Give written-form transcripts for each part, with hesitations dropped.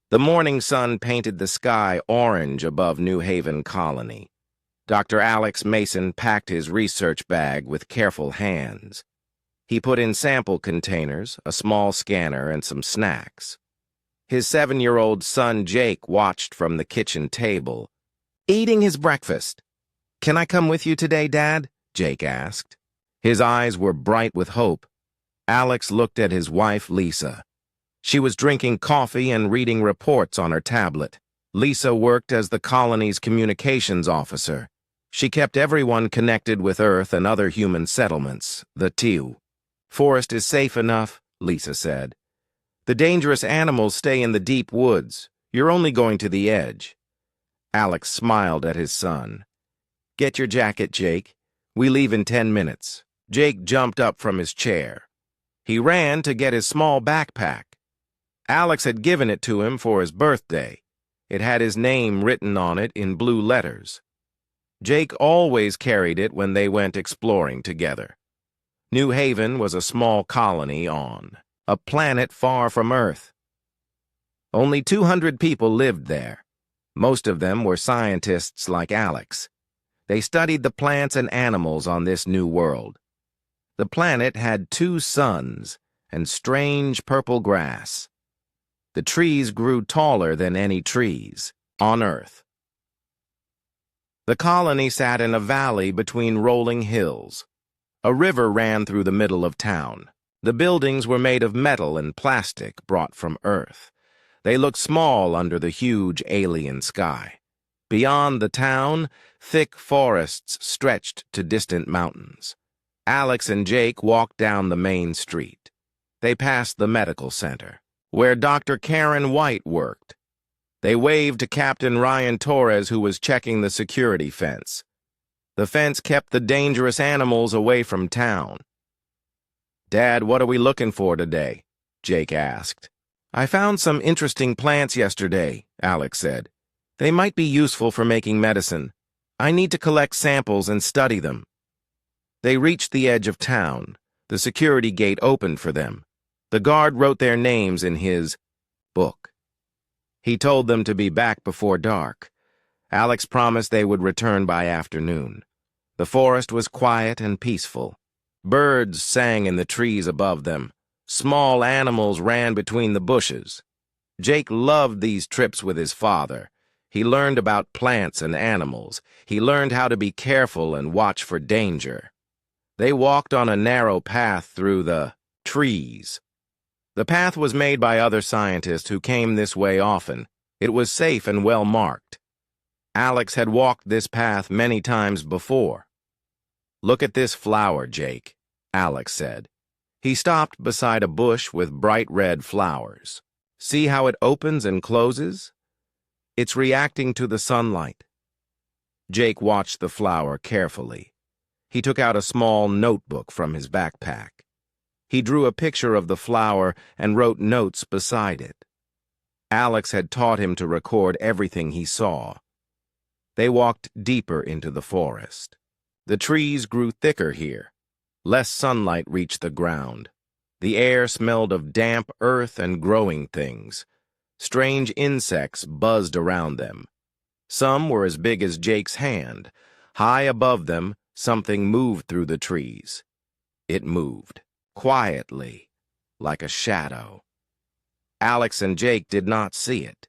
The morning sun painted the sky orange above New Haven Colony. Dr. Alex Mason packed his research bag with careful hands. He put in sample containers, a small scanner, and some snacks. His 7-year-old son Jake watched from the kitchen table, eating his breakfast. "Can I come with you today, Dad?" Jake asked. His eyes were bright with hope. Alex looked at his wife, Lisa. She was drinking coffee and reading reports on her tablet. Lisa worked as the colony's communications officer. She kept everyone connected with Earth and other human settlements, the TIU. "Forest is safe enough," Lisa said. "The dangerous animals stay in the deep woods. You're only going to the edge." Alex smiled at his son. "Get your jacket, Jake. We leave in 10 minutes. Jake jumped up from his chair. He ran to get his small backpack. Alex had given it to him for his birthday. It had his name written on it in blue letters. Jake always carried it when they went exploring together. New Haven was a small colony on a planet far from Earth. Only 200 people lived there. Most of them were scientists like Alex. They studied the plants and animals on this new world. The planet had 2 suns and strange purple grass. The trees grew taller than any trees on Earth. The colony sat in a valley between rolling hills. A river ran through the middle of town. The buildings were made of metal and plastic brought from Earth. They looked small under the huge alien sky. Beyond the town, thick forests stretched to distant mountains. Alex and Jake walked down the main street. They passed the medical center, where Dr. Karen White worked. They waved to Captain Ryan Torres, who was checking the security fence. The fence kept the dangerous animals away from town. "Dad, what are we looking for today?" Jake asked. "I found some interesting plants yesterday," Alex said. "They might be useful for making medicine. I need to collect samples and study them." They reached the edge of town. The security gate opened for them. The guard wrote their names in his book. He told them to be back before dark. Alex promised they would return by afternoon. The forest was quiet and peaceful. Birds sang in the trees above them. Small animals ran between the bushes. Jake loved these trips with his father. He learned about plants and animals. He learned how to be careful and watch for danger. They walked on a narrow path through the trees. The path was made by other scientists who came this way often. It was safe and well marked. Alex had walked this path many times before. "Look at this flower, Jake," Alex said. He stopped beside a bush with bright red flowers. "See how it opens and closes? It's reacting to the sunlight." Jake watched the flower carefully. He took out a small notebook from his backpack. He drew a picture of the flower and wrote notes beside it. Alex had taught him to record everything he saw. They walked deeper into the forest. The trees grew thicker here. Less sunlight reached the ground. The air smelled of damp earth and growing things. Strange insects buzzed around them. Some were as big as Jake's hand. High above them, something moved through the trees. It moved, quietly, like a shadow. Alex and Jake did not see it.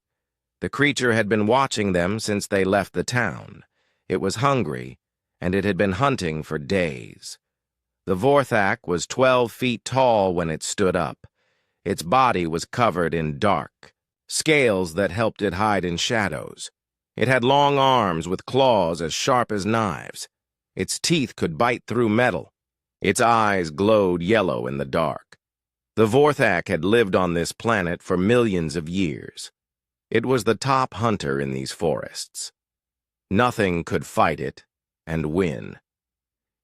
The creature had been watching them since they left the town. It was hungry, and it had been hunting for days. The Vorthak was 12 feet tall when it stood up. Its body was covered in dark, scales that helped it hide in shadows. It had long arms with claws as sharp as knives. Its teeth could bite through metal. Its eyes glowed yellow in the dark. The Vorthak had lived on this planet for millions of years. It was the top hunter in these forests. Nothing could fight it and win.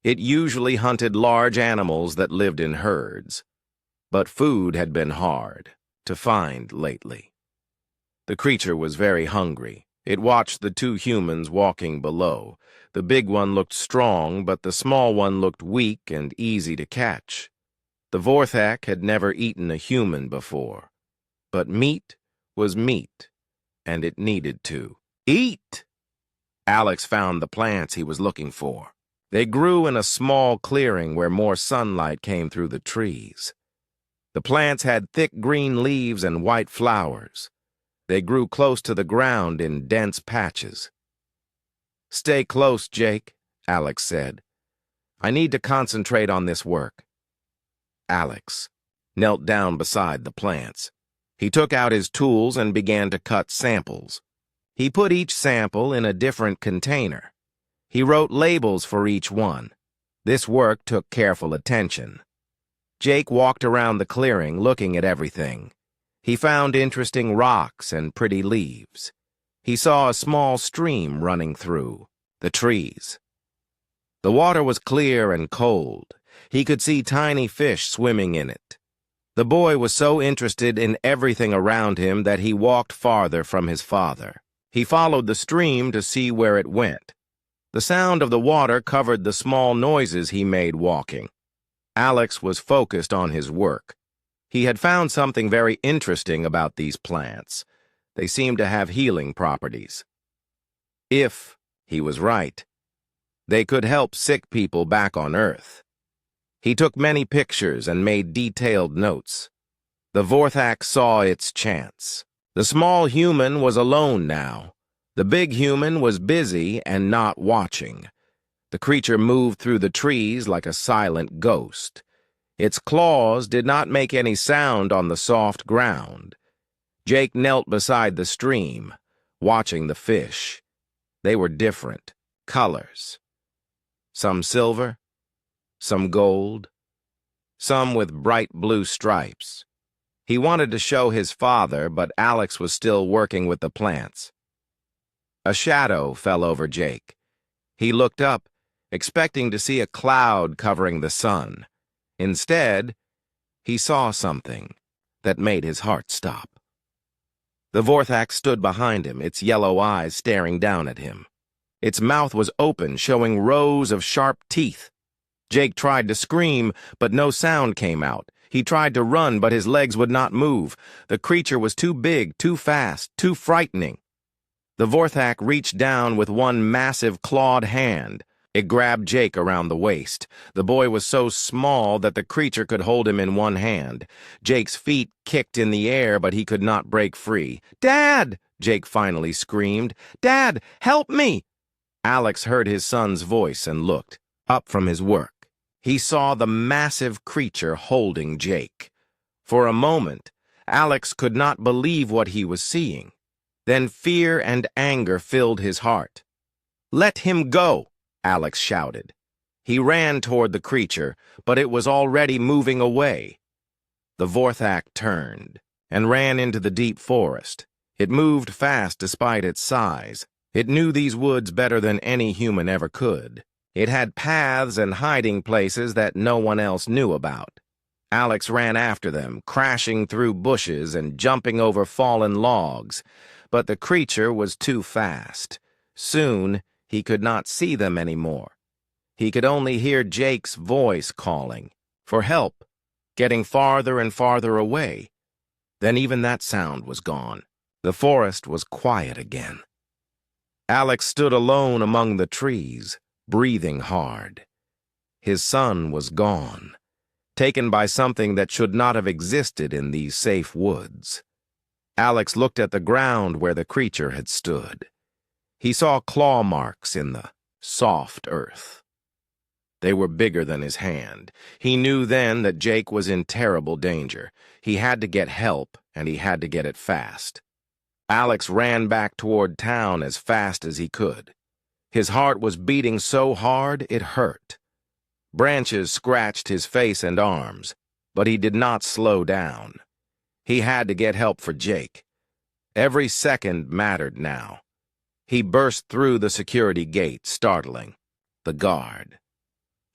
It usually hunted large animals that lived in herds, but food had been hard to find lately. The creature was very hungry. It watched the 2 humans walking below. The big one looked strong, but the small one looked weak and easy to catch. The Vorthak had never eaten a human before, but meat was meat, and it needed to eat. Alex found the plants he was looking for. They grew in a small clearing where more sunlight came through the trees. The plants had thick green leaves and white flowers. They grew close to the ground in dense patches. "Stay close, Jake," Alex said. "I need to concentrate on this work." Alex knelt down beside the plants. He took out his tools and began to cut samples. He put each sample in a different container. He wrote labels for each one. This work took careful attention. Jake walked around the clearing looking at everything. He found interesting rocks and pretty leaves. He saw a small stream running through the trees. The water was clear and cold. He could see tiny fish swimming in it. The boy was so interested in everything around him that he walked farther from his father. He followed the stream to see where it went. The sound of the water covered the small noises he made walking. Alex was focused on his work. He had found something very interesting about these plants. They seemed to have healing properties. If he was right, they could help sick people back on Earth. He took many pictures and made detailed notes. The Vorthak saw its chance. The small human was alone now. The big human was busy and not watching. The creature moved through the trees like a silent ghost. Its claws did not make any sound on the soft ground. Jake knelt beside the stream, watching the fish. They were different colors. Some silver, some gold, some with bright blue stripes. He wanted to show his father, but Alex was still working with the plants. A shadow fell over Jake. He looked up, expecting to see a cloud covering the sun. Instead, he saw something that made his heart stop. The Vorthak stood behind him, its yellow eyes staring down at him. Its mouth was open, showing rows of sharp teeth. Jake tried to scream, but no sound came out. He tried to run, but his legs would not move. The creature was too big, too fast, too frightening. The Vorthak reached down with one massive clawed hand. It grabbed Jake around the waist. The boy was so small that the creature could hold him in one hand. Jake's feet kicked in the air, but he could not break free. "Dad!" Jake finally screamed. "Dad, help me!" Alex heard his son's voice and looked up from his work. He saw the massive creature holding Jake. For a moment, Alex could not believe what he was seeing. Then fear and anger filled his heart. "Let him go!" Alex shouted. He ran toward the creature, but it was already moving away. The Vorthak turned and ran into the deep forest. It moved fast despite its size. It knew these woods better than any human ever could. It had paths and hiding places that no one else knew about. Alex ran after them, crashing through bushes and jumping over fallen logs. But the creature was too fast. Soon, he could not see them anymore. He could only hear Jake's voice calling for help, getting farther and farther away. Then even that sound was gone. The forest was quiet again. Alex stood alone among the trees, breathing hard. His son was gone, taken by something that should not have existed in these safe woods. Alex looked at the ground where the creature had stood. He saw claw marks in the soft earth. They were bigger than his hand. He knew then that Jake was in terrible danger. He had to get help, and he had to get it fast. Alex ran back toward town as fast as he could. His heart was beating so hard it hurt. Branches scratched his face and arms, but he did not slow down. He had to get help for Jake. Every second mattered now. He burst through the security gate, startling the guard.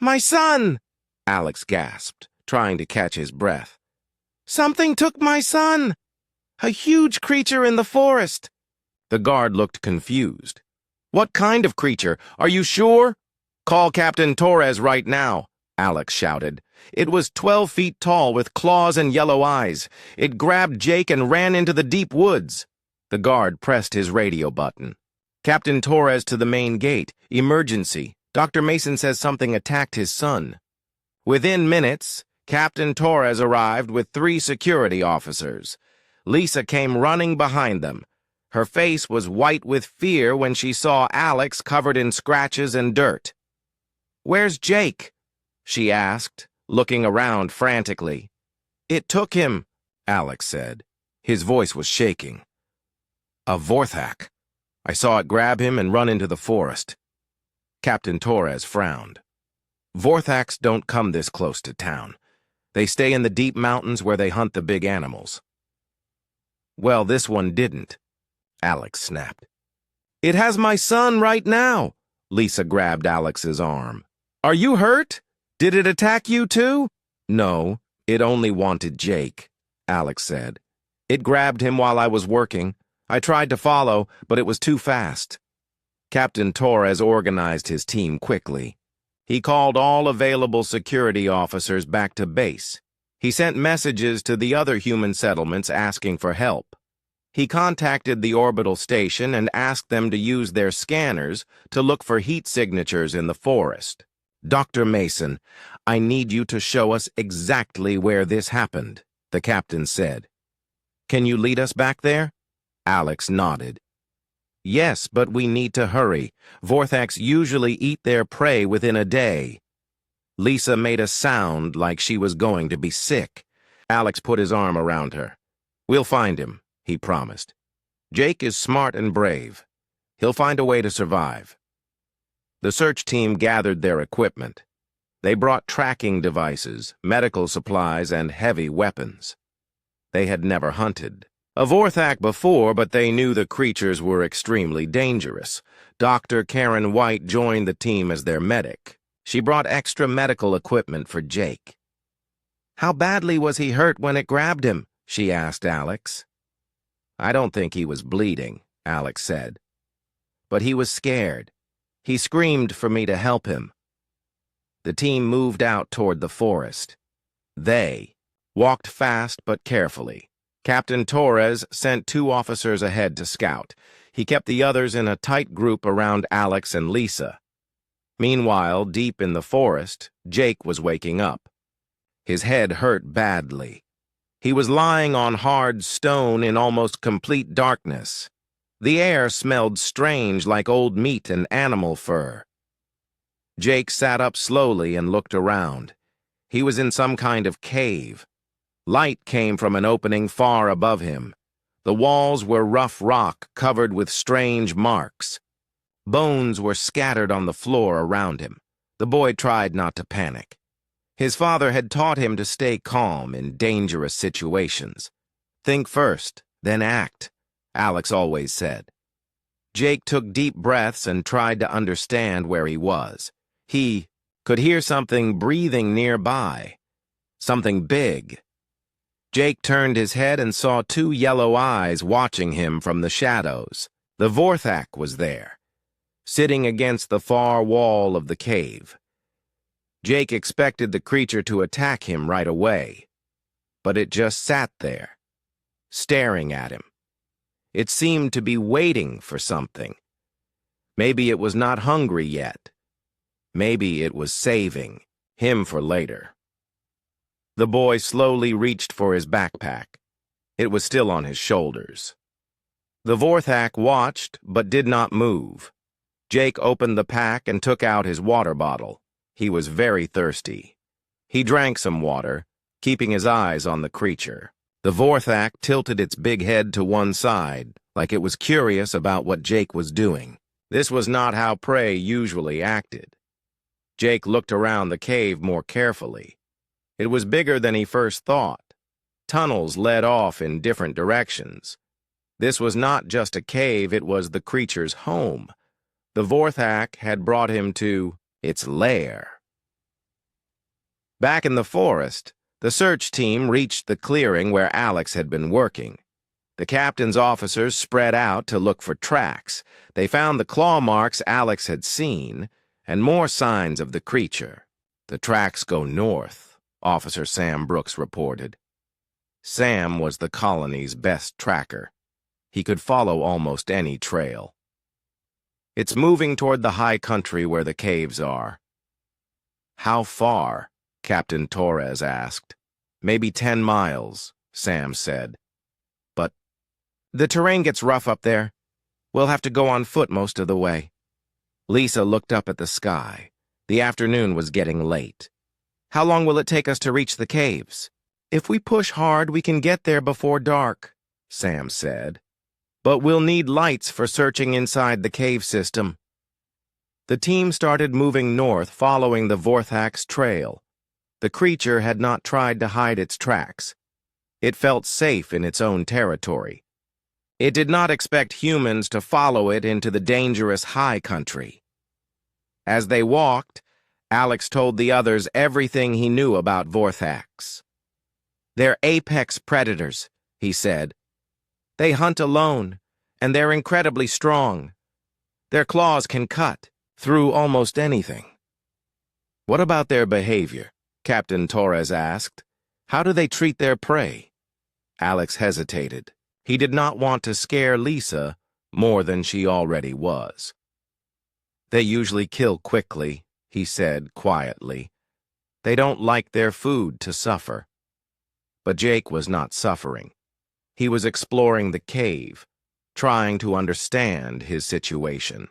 "My son!" Alex gasped, trying to catch his breath. "Something took my son! A huge creature in the forest!" The guard looked confused. "What kind of creature? Are you sure?" "Call Captain Torres right now," Alex shouted. It was 12 feet tall with claws and yellow eyes. It grabbed Jake and ran into the deep woods. The guard pressed his radio button. Captain Torres to the main gate. Emergency. Dr. Mason says something attacked his son. Within minutes, Captain Torres arrived with 3 security officers. Lisa came running behind them. Her face was white with fear when she saw Alex covered in scratches and dirt. "Where's Jake?" she asked, looking around frantically. "It took him," Alex said. His voice was shaking. "A Vorthak. I saw it grab him and run into the forest." Captain Torres frowned. "Vorthaks don't come this close to town. They stay in the deep mountains where they hunt the big animals." "Well, this one didn't," Alex snapped. "It has my son right now." Lisa grabbed Alex's arm. "Are you hurt? Did it attack you too?" "No, it only wanted Jake," Alex said. "It grabbed him while I was working. I tried to follow, but it was too fast." Captain Torres organized his team quickly. He called all available security officers back to base. He sent messages to the other human settlements asking for help. He contacted the orbital station and asked them to use their scanners to look for heat signatures in the forest. "Dr. Mason, I need you to show us exactly where this happened," the captain said. "Can you lead us back there?" Alex nodded. "Yes, but we need to hurry. Vorthaks usually eat their prey within a day." Lisa made a sound like she was going to be sick. Alex put his arm around her. "We'll find him," he promised. "Jake is smart and brave. He'll find a way to survive." The search team gathered their equipment. They brought tracking devices, medical supplies, and heavy weapons. They had never hunted a Vorthak before, but they knew the creatures were extremely dangerous. Dr. Karen White joined the team as their medic. She brought extra medical equipment for Jake. "How badly was he hurt when it grabbed him?" she asked Alex. "I don't think he was bleeding," Alex said. "But he was scared. He screamed for me to help him." The team moved out toward the forest. They walked fast but carefully. Captain Torres sent 2 officers ahead to scout. He kept the others in a tight group around Alex and Lisa. Meanwhile, deep in the forest, Jake was waking up. His head hurt badly. He was lying on hard stone in almost complete darkness. The air smelled strange, like old meat and animal fur. Jake sat up slowly and looked around. He was in some kind of cave. Light came from an opening far above him. The walls were rough rock covered with strange marks. Bones were scattered on the floor around him. The boy tried not to panic. His father had taught him to stay calm in dangerous situations. "Think first, then act," Alex always said. Jake took deep breaths and tried to understand where he was. He could hear something breathing nearby. Something big. Jake turned his head and saw 2 yellow eyes watching him from the shadows. The Vorthak was there, sitting against the far wall of the cave. Jake expected the creature to attack him right away, but it just sat there, staring at him. It seemed to be waiting for something. Maybe it was not hungry yet. Maybe it was saving him for later. The boy slowly reached for his backpack. It was still on his shoulders. The Vorthak watched, but did not move. Jake opened the pack and took out his water bottle. He was very thirsty. He drank some water, keeping his eyes on the creature. The Vorthak tilted its big head to one side, like it was curious about what Jake was doing. This was not how prey usually acted. Jake looked around the cave more carefully. It was bigger than he first thought. Tunnels led off in different directions. This was not just a cave, it was the creature's home. The Vorthak had brought him to its lair. Back in the forest, the search team reached the clearing where Alex had been working. The captain's officers spread out to look for tracks. They found the claw marks Alex had seen, and more signs of the creature. "The tracks go north," Officer Sam Brooks reported. Sam was the colony's best tracker. He could follow almost any trail. It's moving toward the high country where the caves are. How far? Captain Torres asked. Maybe 10 miles, Sam said. But the terrain gets rough up there. We'll have to go on foot most of the way. Lisa looked up at the sky. The afternoon was getting late. How long will it take us to reach the caves? If we push hard, we can get there before dark, Sam said. But we'll need lights for searching inside the cave system. The team started moving north following the Vorthax trail. The creature had not tried to hide its tracks. It felt safe in its own territory. It did not expect humans to follow it into the dangerous high country. As they walked, Alex told the others everything he knew about Vorthax. They're apex predators, he said. They hunt alone, and they're incredibly strong. Their claws can cut through almost anything. What about their behavior? Captain Torres asked. How do they treat their prey? Alex hesitated. He did not want to scare Lisa more than she already was. They usually kill quickly, he said quietly. They don't like their food to suffer. But Jake was not suffering. He was exploring the cave, trying to understand his situation.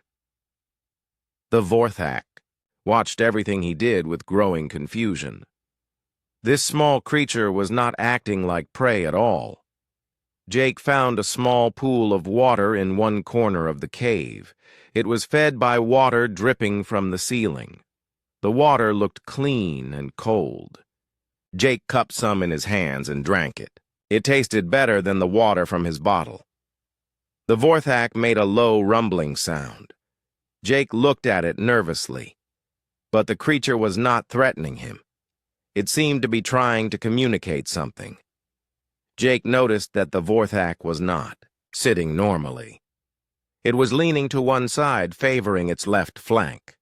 The Vorthak watched everything he did with growing confusion. This small creature was not acting like prey at all. Jake found a small pool of water in one corner of the cave. It was fed by water dripping from the ceiling. The water looked clean and cold. Jake cupped some in his hands and drank it. It tasted better than the water from his bottle. The Vorthak made a low rumbling sound. Jake looked at it nervously. But the creature was not threatening him. It seemed to be trying to communicate something. Jake noticed that the Vorthak was not sitting normally. It was leaning to one side, favoring its left flank.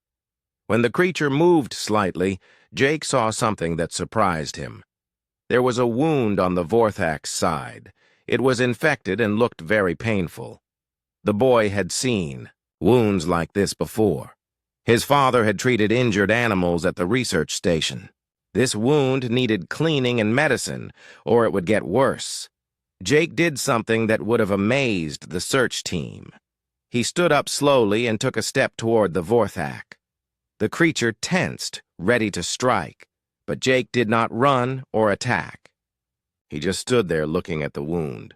When the creature moved slightly, Jake saw something that surprised him. There was a wound on the Vorthak's side. It was infected and looked very painful. The boy had seen wounds like this before. His father had treated injured animals at the research station. This wound needed cleaning and medicine, or it would get worse. Jake did something that would have amazed the search team. He stood up slowly and took a step toward the Vorthak. The creature tensed, ready to strike, but Jake did not run or attack. He just stood there looking at the wound.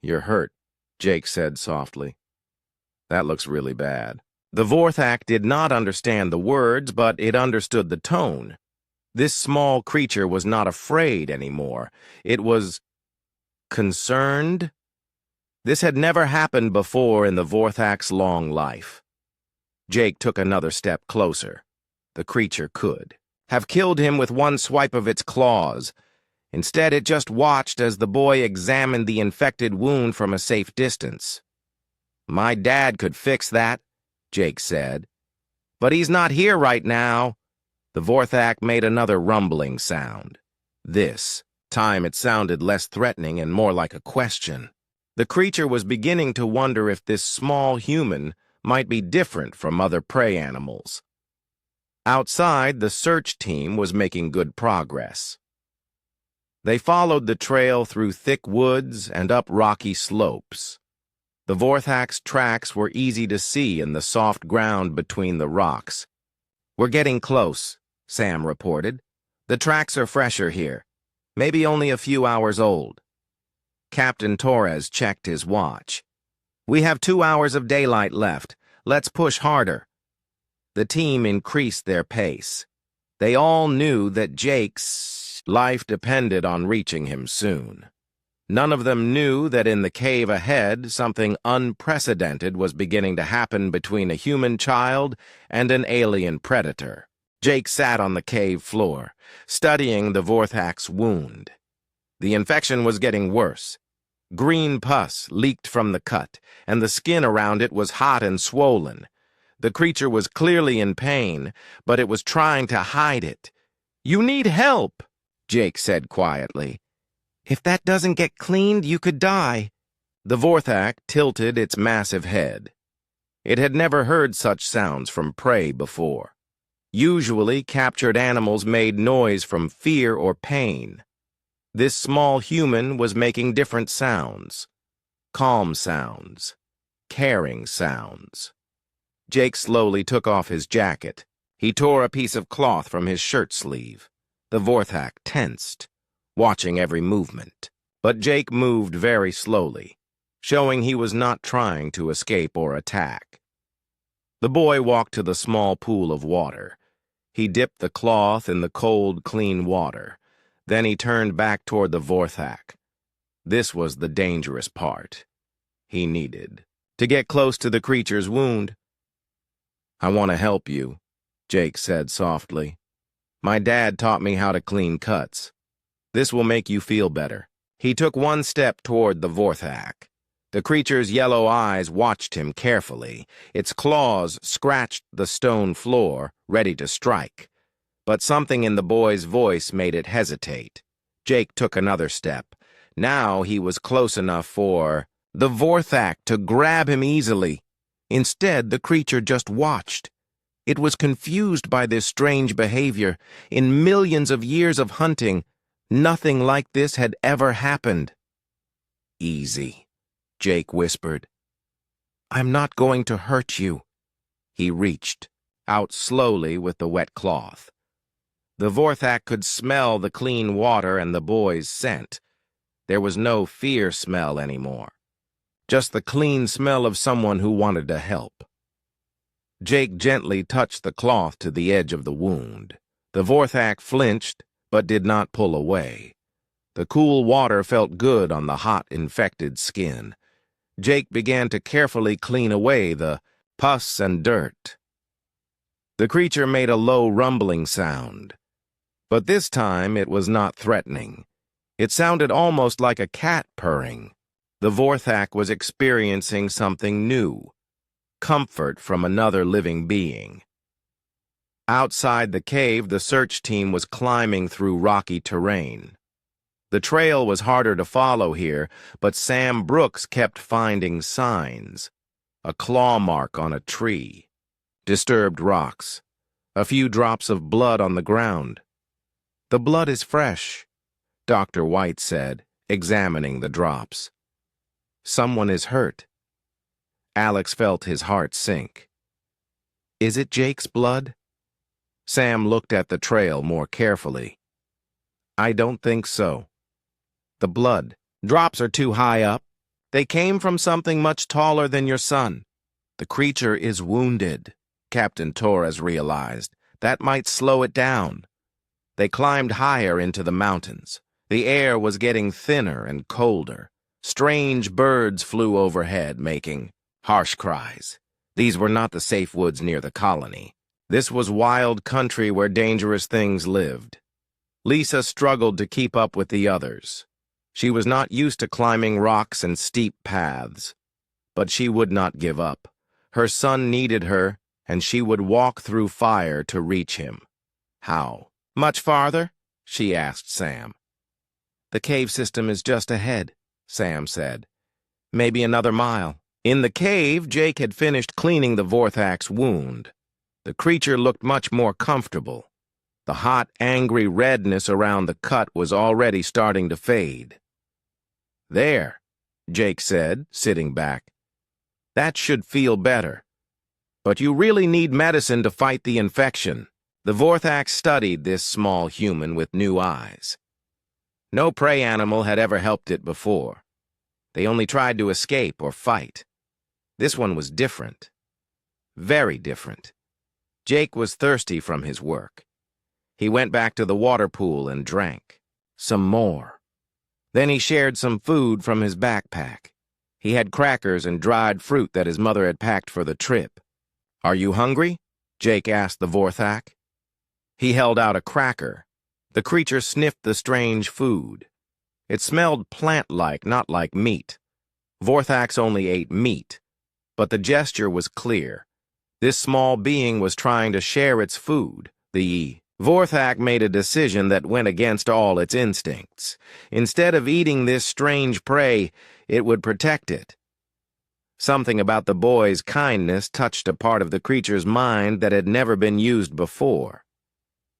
"You're hurt," Jake said softly. "That looks really bad." The Vorthak did not understand the words, but it understood the tone. This small creature was not afraid anymore. It was concerned. This had never happened before in the Vorthak's long life. Jake took another step closer. The creature could have killed him with one swipe of its claws. Instead, it just watched as the boy examined the infected wound from a safe distance. "My dad could fix that," Jake said. "But he's not here right now." The Vorthak made another rumbling sound. This time it sounded less threatening and more like a question. The creature was beginning to wonder if this small human might be different from other prey animals. Outside, the search team was making good progress. They followed the trail through thick woods and up rocky slopes. The Vorthak's tracks were easy to see in the soft ground between the rocks. "We're getting close," Sam reported. "The tracks are fresher here, maybe only a few hours old." Captain Torres checked his watch. "We have 2 hours of daylight left. Let's push harder." The team increased their pace. They all knew that Jake's life depended on reaching him soon. None of them knew that in the cave ahead, something unprecedented was beginning to happen between a human child and an alien predator. Jake sat on the cave floor, studying the Vorthak's wound. The infection was getting worse. Green pus leaked from the cut, and the skin around it was hot and swollen. The creature was clearly in pain, but it was trying to hide it. You need help, Jake said quietly. If that doesn't get cleaned, you could die. The Vorthak tilted its massive head. It had never heard such sounds from prey before. Usually, captured animals made noise from fear or pain. This small human was making different sounds. Calm sounds. Caring sounds. Jake slowly took off his jacket. He tore a piece of cloth from his shirt sleeve. The Vorthak tensed, watching every movement. But Jake moved very slowly, showing he was not trying to escape or attack. The boy walked to the small pool of water. He dipped the cloth in the cold, clean water. Then he turned back toward the Vorthak. This was the dangerous part. He needed to get close to the creature's wound. I want to help you, Jake said softly. My dad taught me how to clean cuts. This will make you feel better. He took one step toward the Vorthak. The creature's yellow eyes watched him carefully. Its claws scratched the stone floor, ready to strike. But something in the boy's voice made it hesitate. Jake took another step. Now he was close enough for the Vorthak to grab him easily. Instead, the creature just watched. It was confused by this strange behavior. In millions of years of hunting, nothing like this had ever happened. Easy, Jake whispered. I'm not going to hurt you. He reached out slowly with the wet cloth. The Vorthak could smell the clean water and the boy's scent. There was no fear smell anymore. Just the clean smell of someone who wanted to help. Jake gently touched the cloth to the edge of the wound. The Vorthak flinched, but did not pull away. The cool water felt good on the hot, infected skin. Jake began to carefully clean away the pus and dirt. The creature made a low rumbling sound. But this time it was not threatening. It sounded almost like a cat purring. The Vorthak was experiencing something new. Comfort from another living being. Outside the cave, the search team was climbing through rocky terrain. The trail was harder to follow here, but Sam Brooks kept finding signs. A claw mark on a tree. Disturbed rocks. A few drops of blood on the ground. The blood is fresh, Dr. White said, examining the drops. Someone is hurt. Alex felt his heart sink. Is it Jake's blood? Sam looked at the trail more carefully. I don't think so. The blood. Drops are too high up. They came from something much taller than your son. The creature is wounded, Captain Torres realized. That might slow it down. They climbed higher into the mountains. The air was getting thinner and colder. Strange birds flew overhead, making harsh cries. These were not the safe woods near the colony. This was wild country where dangerous things lived. Lisa struggled to keep up with the others. She was not used to climbing rocks and steep paths. But she would not give up. Her son needed her, and she would walk through fire to reach him. How? Much farther? She asked Sam. The cave system is just ahead, Sam said. Maybe another mile. In the cave, Jake had finished cleaning the Vorthak's wound. The creature looked much more comfortable. The hot, angry redness around the cut was already starting to fade. There, Jake said, sitting back. That should feel better. But you really need medicine to fight the infection. The Vorthak studied this small human with new eyes. No prey animal had ever helped it before. They only tried to escape or fight. This one was different. Very different. Jake was thirsty from his work. He went back to the water pool and drank. Some more. Then he shared some food from his backpack. He had crackers and dried fruit that his mother had packed for the trip. Are you hungry? Jake asked the Vorthak. He held out a cracker. The creature sniffed the strange food. It smelled plant-like, not like meat. Vorthaks only ate meat. But the gesture was clear. This small being was trying to share its food, the Vorthak made a decision that went against all its instincts. Instead of eating this strange prey, it would protect it. Something about the boy's kindness touched a part of the creature's mind that had never been used before.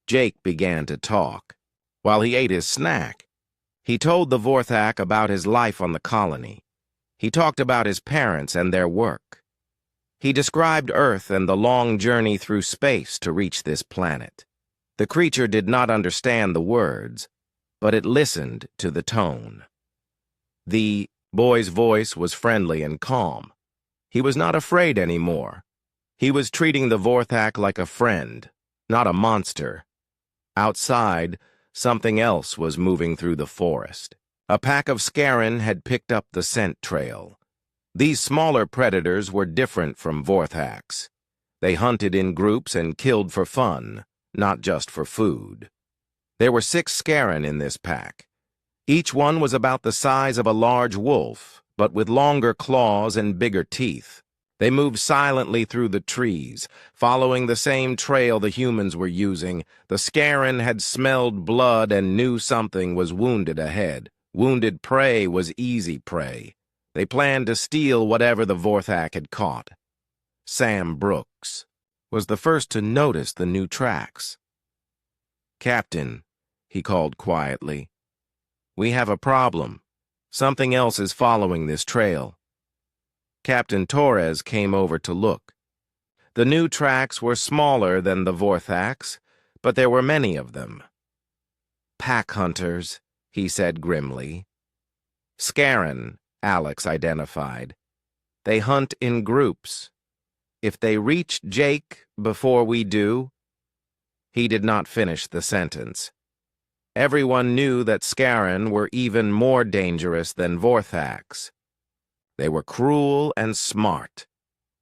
Jake began to talk. While he ate his snack, he told the Vorthak about his life on the colony. He talked about his parents and their work. He described Earth and the long journey through space to reach this planet. The creature did not understand the words, but it listened to the tone. The boy's voice was friendly and calm. He was not afraid anymore. He was treating the Vorthak like a friend, not a monster. Outside, something else was moving through the forest. A pack of Scaran had picked up the scent trail. These smaller predators were different from Vorthaks. They hunted in groups and killed for fun, not just for food. There were 6 Scaran in this pack. Each one was about the size of a large wolf, but with longer claws and bigger teeth. They moved silently through the trees, following the same trail the humans were using. The Scaran had smelled blood and knew something was wounded ahead. Wounded prey was easy prey. They planned to steal whatever the Vorthak had caught. Sam Brooks was the first to notice the new tracks. "Captain," he called quietly, "we have a problem. Something else is following this trail." Captain Torres came over to look. The new tracks were smaller than the Vorthaks, but there were many of them. "Pack hunters," he said grimly. "Scaran," Alex identified. "They hunt in groups. If they reach Jake before we do—" He did not finish the sentence. Everyone knew that Scaran were even more dangerous than Vorthaks. They were cruel and smart.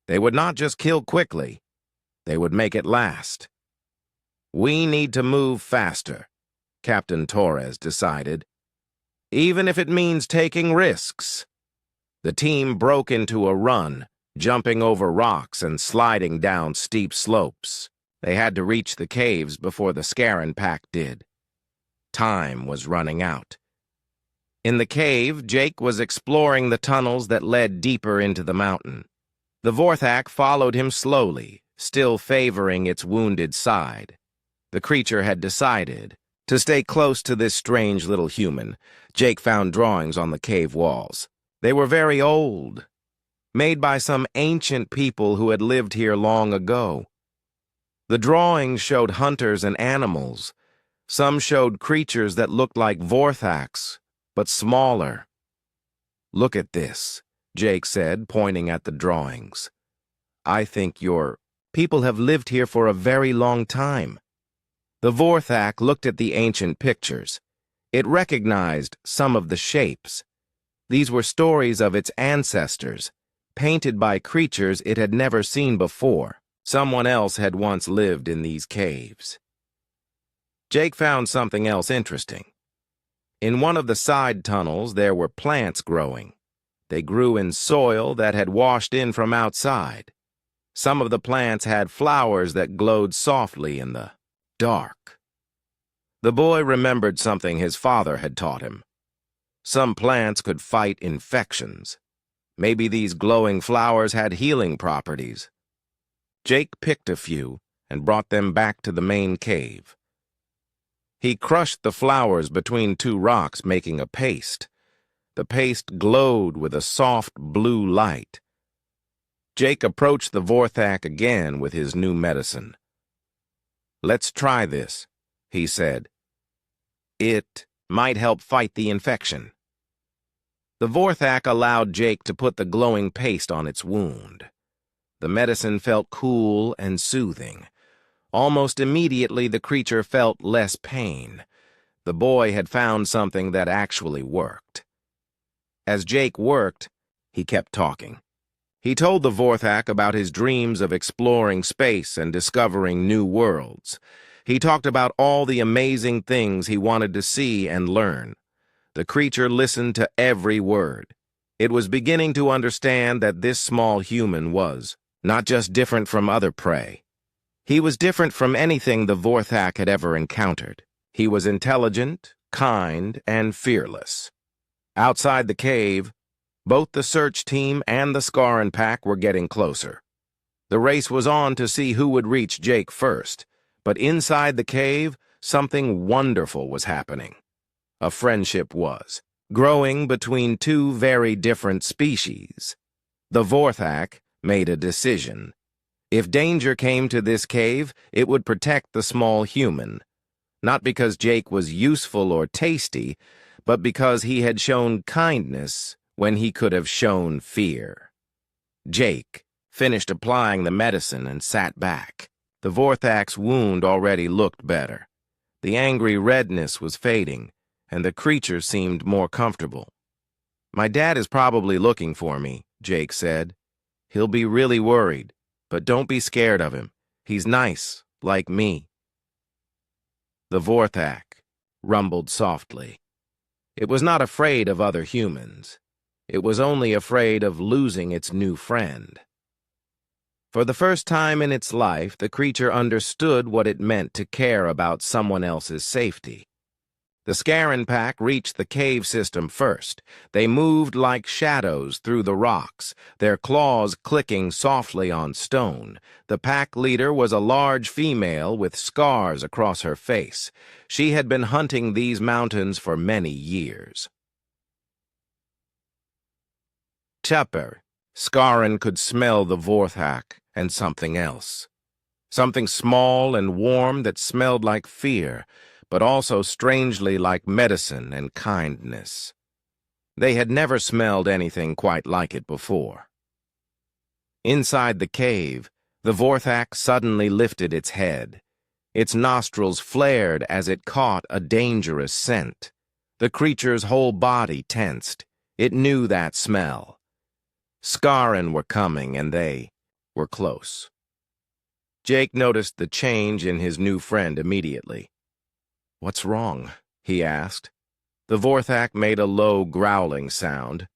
They would not just kill quickly. They would make it last. "We need to move faster," Captain Torres decided, "even if it means taking risks." The team broke into a run, jumping over rocks and sliding down steep slopes. They had to reach the caves before the Scaran pack did. Time was running out. In the cave, Jake was exploring the tunnels that led deeper into the mountain. The Vorthak followed him slowly, still favoring its wounded side. The creature had decided to stay close to this strange little human. Jake found drawings on the cave walls. They were very old, made by some ancient people who had lived here long ago. The drawings showed hunters and animals. Some showed creatures that looked like Vorthaks, but smaller. "Look at this," Jake said, pointing at the drawings. "I think your people have lived here for a very long time." The Vorthak looked at the ancient pictures. It recognized some of the shapes. These were stories of its ancestors, painted by creatures it had never seen before. Someone else had once lived in these caves. Jake found something else interesting. In one of the side tunnels, there were plants growing. They grew in soil that had washed in from outside. Some of the plants had flowers that glowed softly in the dark. The boy remembered something his father had taught him. Some plants could fight infections. Maybe these glowing flowers had healing properties. Jake picked a few and brought them back to the main cave. He crushed the flowers between 2 rocks, making a paste. The paste glowed with a soft blue light. Jake approached the Vorthak again with his new medicine. "Let's try this," he said. "It might help fight the infection." The Vorthak allowed Jake to put the glowing paste on its wound. The medicine felt cool and soothing. Almost immediately, the creature felt less pain. The boy had found something that actually worked. As Jake worked, he kept talking. He told the Vorthak about his dreams of exploring space and discovering new worlds. He talked about all the amazing things he wanted to see and learn. The creature listened to every word. It was beginning to understand that this small human was not just different from other prey. He was different from anything the Vorthak had ever encountered. He was intelligent, kind, and fearless. Outside the cave, both the search team and the Scaran pack were getting closer. The race was on to see who would reach Jake first, but inside the cave, something wonderful was happening. A friendship was growing between two very different species. The Vorthak made a decision. If danger came to this cave, it would protect the small human. Not because Jake was useful or tasty, but because he had shown kindness when he could have shown fear. Jake finished applying the medicine and sat back. The Vorthak's wound already looked better. The angry redness was fading, and the creature seemed more comfortable. "My dad is probably looking for me," Jake said. "He'll be really worried, but don't be scared of him. He's nice, like me." The Vorthak rumbled softly. It was not afraid of other humans. It was only afraid of losing its new friend. For the first time in its life, the creature understood what it meant to care about someone else's safety. The Scaran pack reached the cave system first. They moved like shadows through the rocks, their claws clicking softly on stone. The pack leader was a large female with scars across her face. She had been hunting these mountains for many years. Tupper, Scaran could smell the Vorthak and something else. Something small and warm that smelled like fear, but also strangely like medicine and kindness. They had never smelled anything quite like it before. Inside the cave, the Vorthak suddenly lifted its head. Its nostrils flared as it caught a dangerous scent. The creature's whole body tensed. It knew that smell. Scaran were coming, and they were close. Jake noticed the change in his new friend immediately. "What's wrong?" he asked. The Vorthak made a low, growling sound.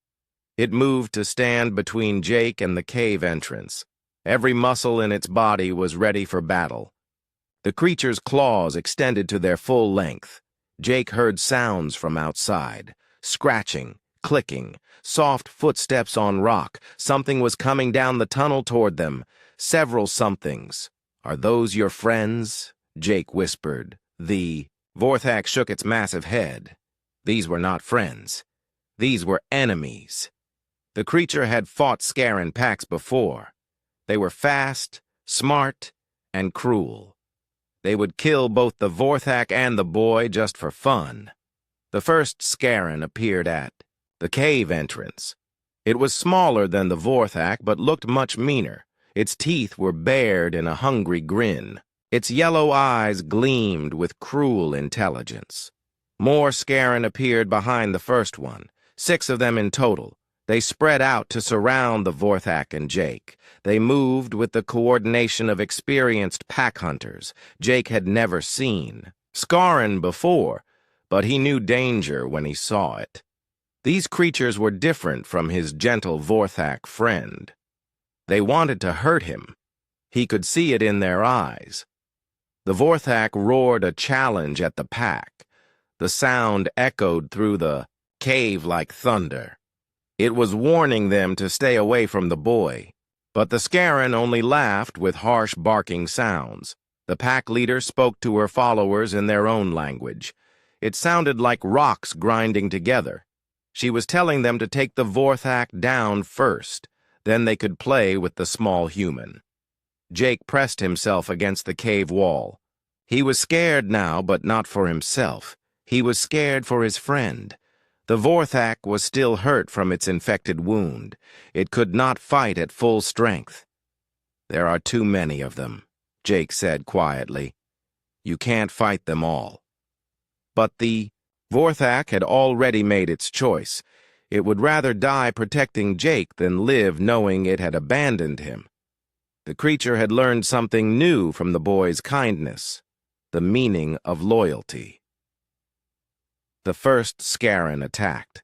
It moved to stand between Jake and the cave entrance. Every muscle in its body was ready for battle. The creature's claws extended to their full length. Jake heard sounds from outside. Scratching, clicking, soft footsteps on rock. Something was coming down the tunnel toward them. Several somethings. "Are those your friends?" Jake whispered. The Vorthak shook its massive head. These were not friends. These were enemies. The creature had fought Scaran packs before. They were fast, smart, and cruel. They would kill both the Vorthak and the boy just for fun. The first Scaran appeared at the cave entrance. It was smaller than the Vorthak, but looked much meaner. Its teeth were bared in a hungry grin. Its yellow eyes gleamed with cruel intelligence. More Scaran appeared behind the first one, 6 of them in total. They spread out to surround the Vorthak and Jake. They moved with the coordination of experienced pack hunters Jake had never seen Scaran before, but he knew danger when he saw it. These creatures were different from his gentle Vorthak friend. They wanted to hurt him. He could see it in their eyes. The Vorthak roared a challenge at the pack. The sound echoed through the cave like thunder. It was warning them to stay away from the boy. But the Scaran only laughed with harsh barking sounds. The pack leader spoke to her followers in their own language. It sounded like rocks grinding together. She was telling them to take the Vorthak down first. Then they could play with the small human. Jake pressed himself against the cave wall. He was scared now, but not for himself. He was scared for his friend. The Vorthak was still hurt from its infected wound. It could not fight at full strength. "There are too many of them," Jake said quietly. "You can't fight them all." But the Vorthak had already made its choice. It would rather die protecting Jake than live knowing it had abandoned him. The creature had learned something new from the boy's kindness, the meaning of loyalty. The first Scaran attacked.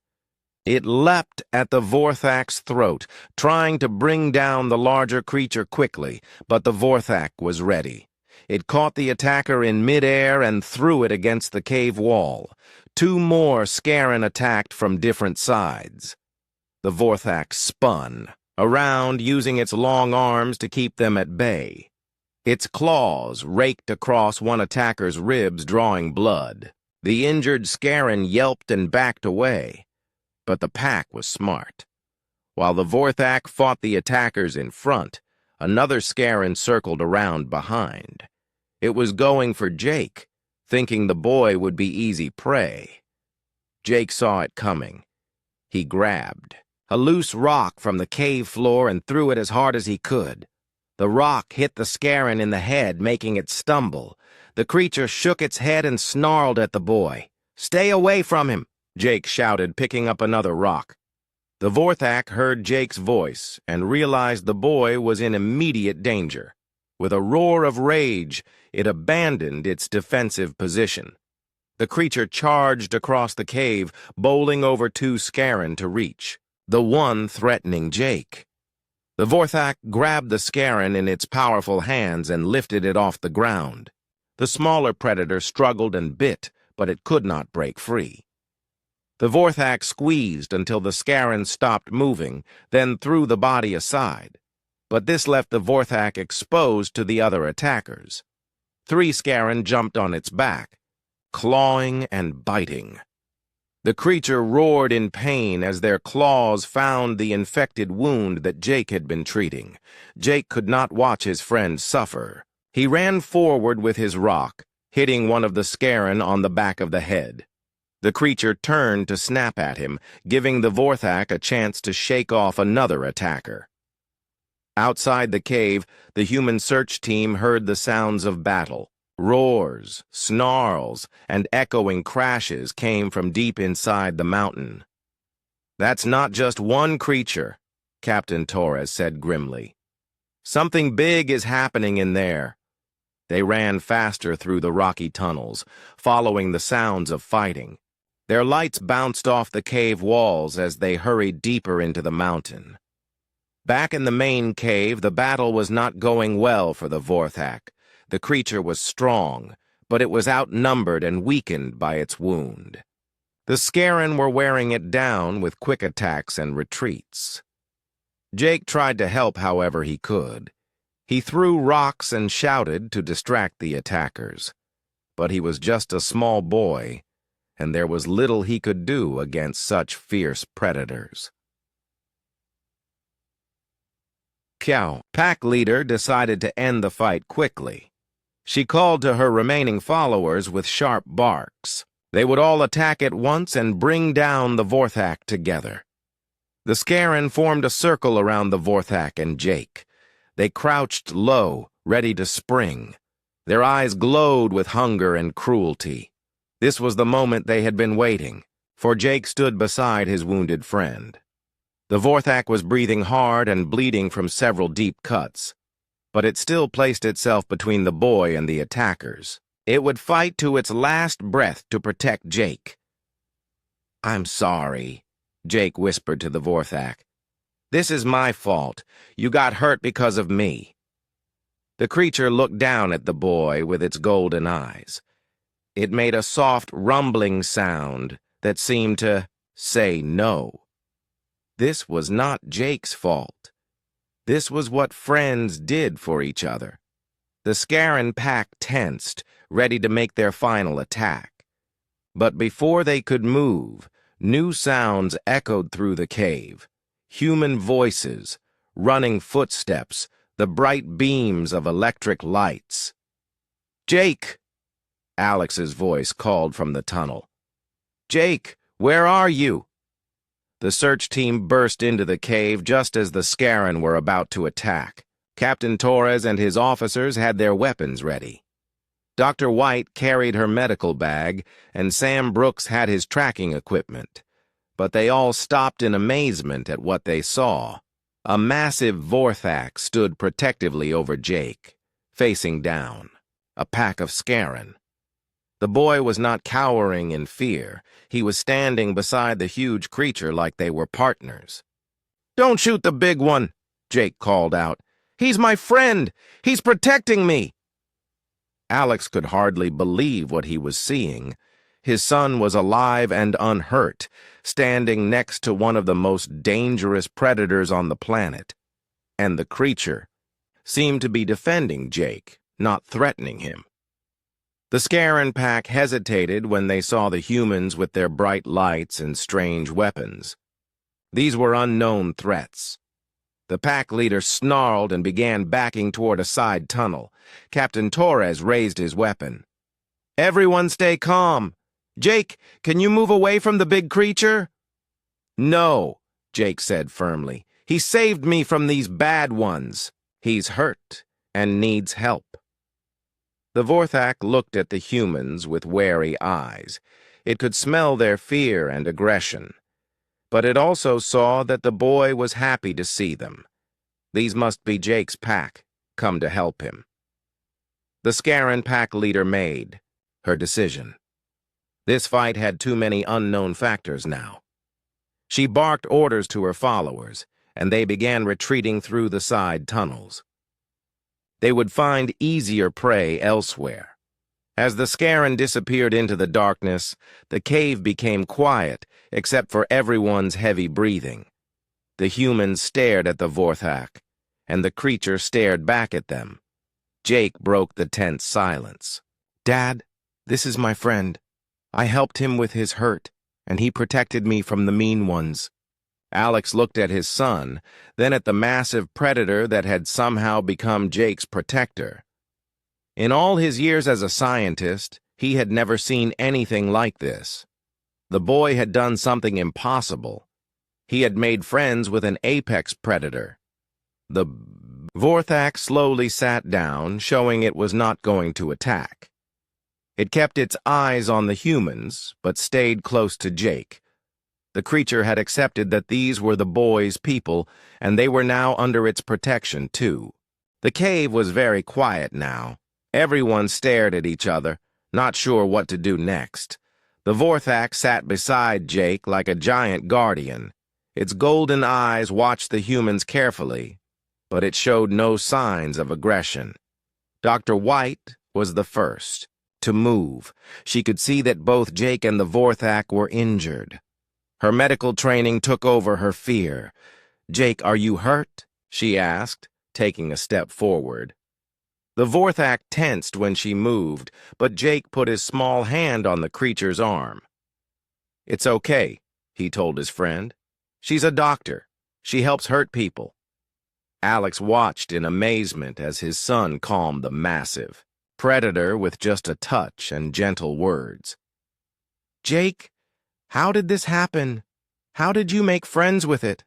It leapt at the Vorthak's throat, trying to bring down the larger creature quickly, but the Vorthak was ready. It caught the attacker in midair and threw it against the cave wall. Two more Scaran attacked from different sides. The Vorthak spun around, using its long arms to keep them at bay. Its claws raked across one attacker's ribs, drawing blood. The injured Scaran yelped and backed away, but the pack was smart. While the Vorthak fought the attackers in front, another Scaran circled around behind. It was going for Jake, thinking the boy would be easy prey. Jake saw it coming. He grabbed a loose rock from the cave floor and threw it as hard as he could. The rock hit the Scaran in the head, making it stumble. The creature shook its head and snarled at the boy. "Stay away from him," Jake shouted, picking up another rock. The Vorthak heard Jake's voice and realized the boy was in immediate danger. With a roar of rage, it abandoned its defensive position. The creature charged across the cave, bowling over two Scaran to reach, the one threatening Jake. The Vorthak grabbed the Scaran in its powerful hands and lifted it off the ground. The smaller predator struggled and bit, but it could not break free. The Vorthak squeezed until the Scaran stopped moving, then threw the body aside. But this left the Vorthak exposed to the other attackers. Three Scaran jumped on its back, clawing and biting. The creature roared in pain as their claws found the infected wound that Jake had been treating. Jake could not watch his friend suffer. He ran forward with his rock, hitting one of the Scaran on the back of the head. The creature turned to snap at him, giving the Vorthak a chance to shake off another attacker. Outside the cave, the human search team heard the sounds of battle. Roars, snarls, and echoing crashes came from deep inside the mountain. "That's not just one creature," Captain Torres said grimly. "Something big is happening in there." They ran faster through the rocky tunnels, following the sounds of fighting. Their lights bounced off the cave walls as they hurried deeper into the mountain. Back in the main cave, the battle was not going well for the Vorthak. The creature was strong, but it was outnumbered and weakened by its wound. The Scaran were wearing it down with quick attacks and retreats. Jake tried to help however he could. He threw rocks and shouted to distract the attackers. But he was just a small boy, and there was little he could do against such fierce predators. Qiao, pack leader, decided to end the fight quickly. She called to her remaining followers with sharp barks. They would all attack at once and bring down the Vorthak together. The Scaran formed a circle around the Vorthak and Jake. They crouched low, ready to spring. Their eyes glowed with hunger and cruelty. This was the moment they had been waiting, for Jake stood beside his wounded friend. The Vorthak was breathing hard and bleeding from several deep cuts, but it still placed itself between the boy and the attackers. It would fight to its last breath to protect Jake. "I'm sorry," Jake whispered to the Vorthak. "This is my fault. You got hurt because of me." The creature looked down at the boy with its golden eyes. It made a soft, rumbling sound that seemed to say no. This was not Jake's fault. This was what friends did for each other. The Scaran pack tensed, ready to make their final attack. But before they could move, new sounds echoed through the cave. Human voices, running footsteps, the bright beams of electric lights. "Jake!" Alex's voice called from the tunnel. "Jake, where are you?" The search team burst into the cave just as the Scaran were about to attack. Captain Torres and his officers had their weapons ready. Dr. White carried her medical bag, and Sam Brooks had his tracking equipment. But they all stopped in amazement at what they saw. A massive Vorthak stood protectively over Jake, facing down, a pack of Scaran. The boy was not cowering in fear. He was standing beside the huge creature like they were partners. "Don't shoot the big one," Jake called out. "He's my friend. He's protecting me." Alex could hardly believe what he was seeing. His son was alive and unhurt, standing next to one of the most dangerous predators on the planet. And the creature seemed to be defending Jake, not threatening him. The Scaran pack hesitated when they saw the humans with their bright lights and strange weapons. These were unknown threats. The pack leader snarled and began backing toward a side tunnel. Captain Torres raised his weapon. "Everyone stay calm. Jake, can you move away from the big creature?" "No," Jake said firmly. "He saved me from these bad ones. He's hurt and needs help." The Vorthak looked at the humans with wary eyes. It could smell their fear and aggression. But it also saw that the boy was happy to see them. These must be Jake's pack, come to help him. The Scaran pack leader made her decision. This fight had too many unknown factors now. She barked orders to her followers, and they began retreating through the side tunnels. They would find easier prey elsewhere. As the Scaran disappeared into the darkness, the cave became quiet, except for everyone's heavy breathing. The humans stared at the Vorthak, and the creature stared back at them. Jake broke the tense silence. "Dad, this is my friend. I helped him with his hurt, and he protected me from the mean ones." Alex looked at his son, then at the massive predator that had somehow become Jake's protector. In all his years as a scientist, he had never seen anything like this. The boy had done something impossible. He had made friends with an apex predator. The Vorthak slowly sat down, showing it was not going to attack. It kept its eyes on the humans, but stayed close to Jake. The creature had accepted that these were the boy's people, and they were now under its protection, too. The cave was very quiet now. Everyone stared at each other, not sure what to do next. The Vorthak sat beside Jake like a giant guardian. Its golden eyes watched the humans carefully, but it showed no signs of aggression. Dr. White was the first to move. She could see that both Jake and the Vorthak were injured. Her medical training took over her fear. "Jake, are you hurt?" she asked, taking a step forward. The Vorthak tensed when she moved, but Jake put his small hand on the creature's arm. "It's okay," he told his friend. "She's a doctor. She helps hurt people." Alex watched in amazement as his son calmed the massive predator with just a touch and gentle words. "Jake, how did this happen? How did you make friends with it?"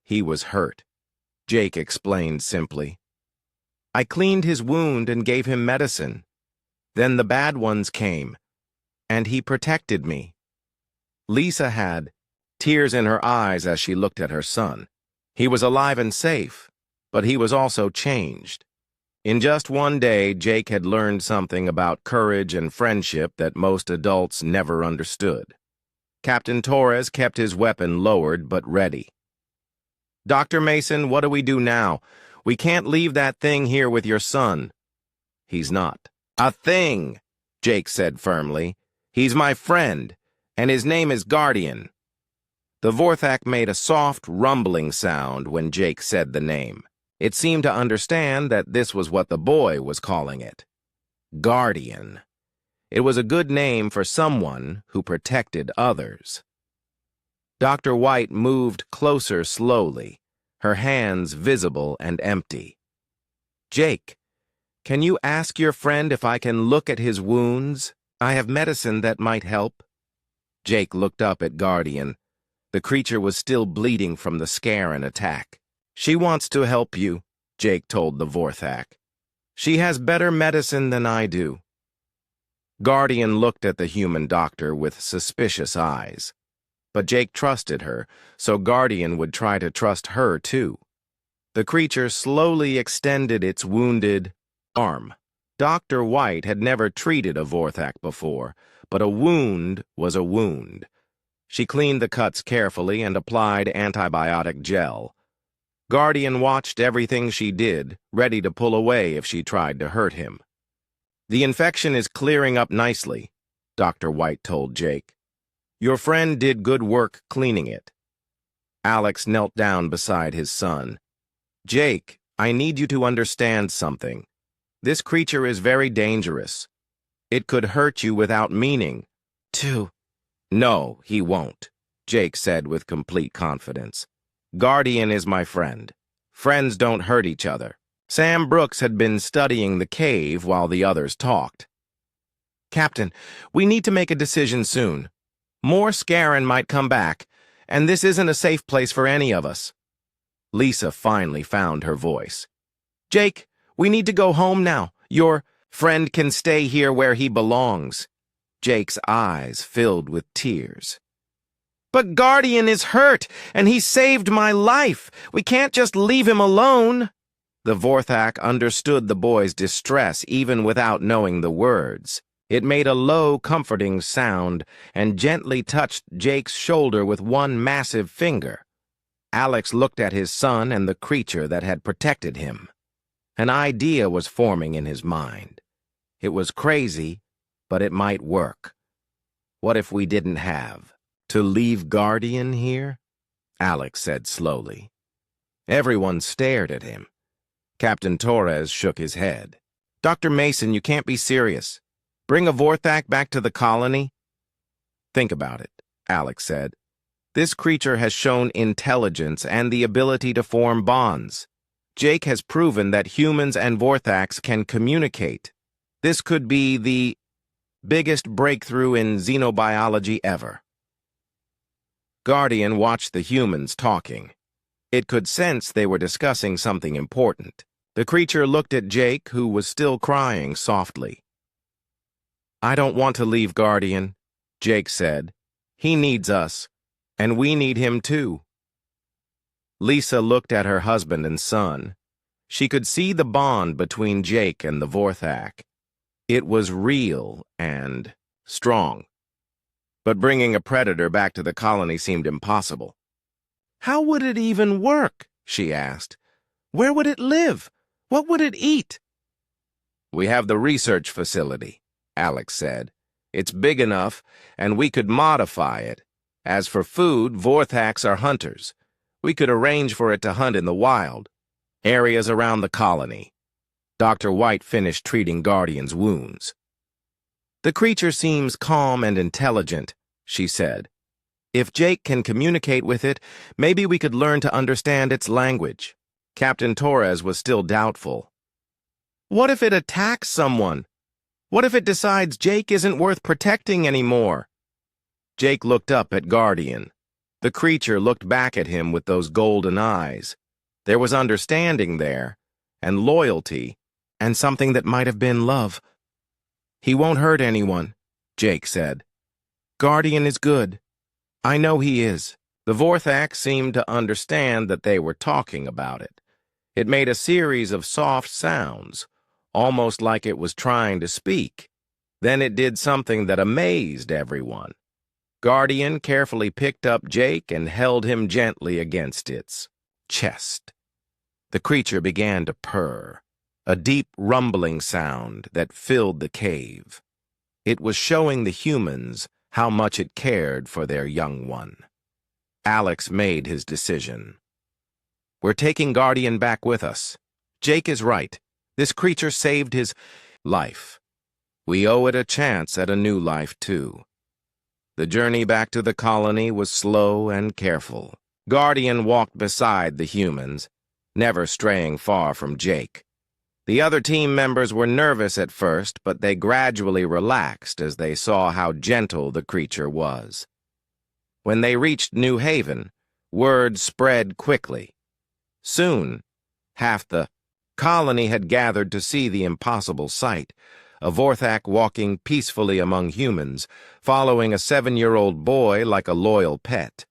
"He was hurt," Jake explained simply. "I cleaned his wound and gave him medicine. Then the bad ones came, and he protected me." Lisa had tears in her eyes as she looked at her son. He was alive and safe, but he was also changed. In just one day, Jake had learned something about courage and friendship that most adults never understood. Captain Torres kept his weapon lowered but ready. "Dr. Mason, what do we do now? We can't leave that thing here with your son." "He's not a thing," Jake said firmly. "He's my friend, and his name is Guardian." The Vorthak made a soft, rumbling sound when Jake said the name. It seemed to understand that this was what the boy was calling it. Guardian. It was a good name for someone who protected others. Dr. White moved closer slowly, her hands visible and empty. "Jake, can you ask your friend if I can look at his wounds? I have medicine that might help." Jake looked up at Guardian. The creature was still bleeding from the Scaran attack. "She wants to help you," Jake told the Vorthak. "She has better medicine than I do." Guardian looked at the human doctor with suspicious eyes. But Jake trusted her, so Guardian would try to trust her too. The creature slowly extended its wounded arm. Dr. White had never treated a Vorthak before, but a wound was a wound. She cleaned the cuts carefully and applied antibiotic gel. Guardian watched everything she did, ready to pull away if she tried to hurt him. The infection is clearing up nicely, Dr. White told Jake. Your friend did good work cleaning it. Alex knelt down beside his son. Jake, I need you to understand something. This creature is very dangerous. It could hurt you without meaning to. No, he won't, Jake said with complete confidence. Guardian is my friend. Friends don't hurt each other. Sam Brooks had been studying the cave while the others talked. Captain, we need to make a decision soon. More Scarron might come back, and this isn't a safe place for any of us. Lisa finally found her voice. Jake, we need to go home now. Your friend can stay here where he belongs. Jake's eyes filled with tears. But Guardian is hurt, and he saved my life. We can't just leave him alone. The Vorthak understood the boy's distress even without knowing the words. It made a low, comforting sound and gently touched Jake's shoulder with one massive finger. Alex looked at his son and the creature that had protected him. An idea was forming in his mind. It was crazy, but it might work. What if we didn't have to leave Guardian here? Alex said slowly. Everyone stared at him. Captain Torres shook his head. Dr. Mason, you can't be serious. Bring a Vorthak back to the colony? Think about it, Alex said. This creature has shown intelligence and the ability to form bonds. Jake has proven that humans and Vorthaks can communicate. This could be the biggest breakthrough in xenobiology ever. Guardian watched the humans talking. It could sense they were discussing something important. The creature looked at Jake, who was still crying softly. I don't want to leave Guardian, Jake said. He needs us, and we need him too. Lisa looked at her husband and son. She could see the bond between Jake and the Vorthak. It was real and strong. But bringing a predator back to the colony seemed impossible. How would it even work? She asked. Where would it live? What would it eat? We have the research facility, Alex said. It's big enough, and we could modify it. As for food, Vorthaks are hunters. We could arrange for it to hunt in the wild. Areas around the colony. Dr. White finished treating Guardian's wounds. The creature seems calm and intelligent, she said. If Jake can communicate with it, maybe we could learn to understand its language. Captain Torres was still doubtful. What if it attacks someone? What if it decides Jake isn't worth protecting anymore? Jake looked up at Guardian. The creature looked back at him with those golden eyes. There was understanding there, and loyalty, and something that might have been love. He won't hurt anyone, Jake said. Guardian is good. I know he is. The Vorthak seemed to understand that they were talking about it. It made a series of soft sounds, almost like it was trying to speak. Then it did something that amazed everyone. Guardian carefully picked up Jake and held him gently against its chest. The creature began to purr, a deep rumbling sound that filled the cave. It was showing the humans how much it cared for their young one. Alex made his decision. We're taking Guardian back with us. Jake is right. This creature saved his life. We owe it a chance at a new life, too. The journey back to the colony was slow and careful. Guardian walked beside the humans, never straying far from Jake. The other team members were nervous at first, but they gradually relaxed as they saw how gentle the creature was. When they reached New Haven, word spread quickly. Soon, half the colony had gathered to see the impossible sight, a Vorthak walking peacefully among humans, following a 7-year-old boy like a loyal pet.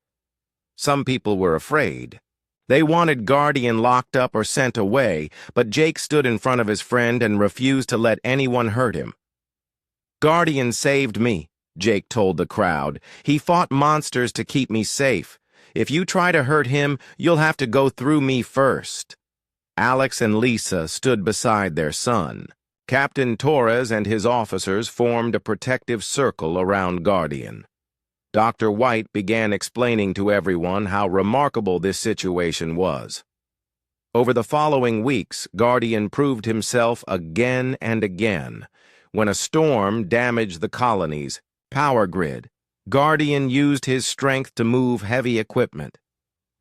Some people were afraid. They wanted Guardian locked up or sent away, but Jake stood in front of his friend and refused to let anyone hurt him. Guardian saved me, Jake told the crowd. He fought monsters to keep me safe. If you try to hurt him, you'll have to go through me first. Alex and Lisa stood beside their son. Captain Torres and his officers formed a protective circle around Guardian. Dr. White began explaining to everyone how remarkable this situation was. Over the following weeks, Guardian proved himself again and again. When a storm damaged the colony's power grid, Guardian used his strength to move heavy equipment.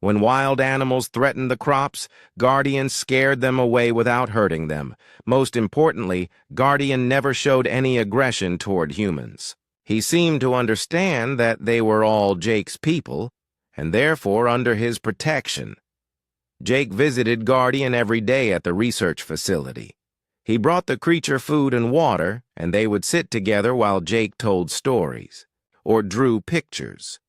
When wild animals threatened the crops, Guardian scared them away without hurting them. Most importantly, Guardian never showed any aggression toward humans. He seemed to understand that they were all Jake's people, and therefore under his protection. Jake visited Guardian every day at the research facility. He brought the creature food and water, and they would sit together while Jake told stories, or drew pictures.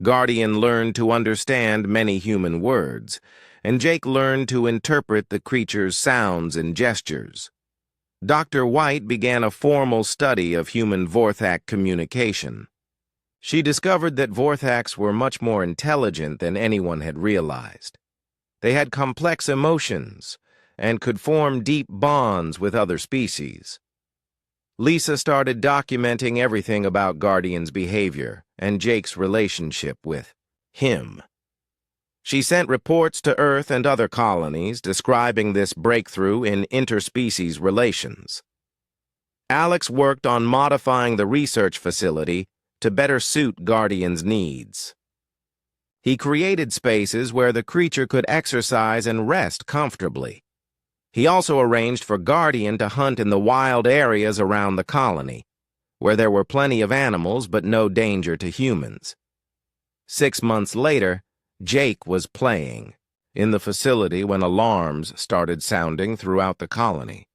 Guardian learned to understand many human words, and Jake learned to interpret the creature's sounds and gestures. Dr. White began a formal study of human Vorthak communication. She discovered that Vorthaks were much more intelligent than anyone had realized. They had complex emotions and could form deep bonds with other species. Lisa started documenting everything about Guardian's behavior and Jake's relationship with him. She sent reports to Earth and other colonies describing this breakthrough in interspecies relations. Alex worked on modifying the research facility to better suit Guardian's needs. He created spaces where the creature could exercise and rest comfortably. He also arranged for Guardian to hunt in the wild areas around the colony, where there were plenty of animals but no danger to humans. 6 months later, Jake was playing in the facility when alarms started sounding throughout the colony.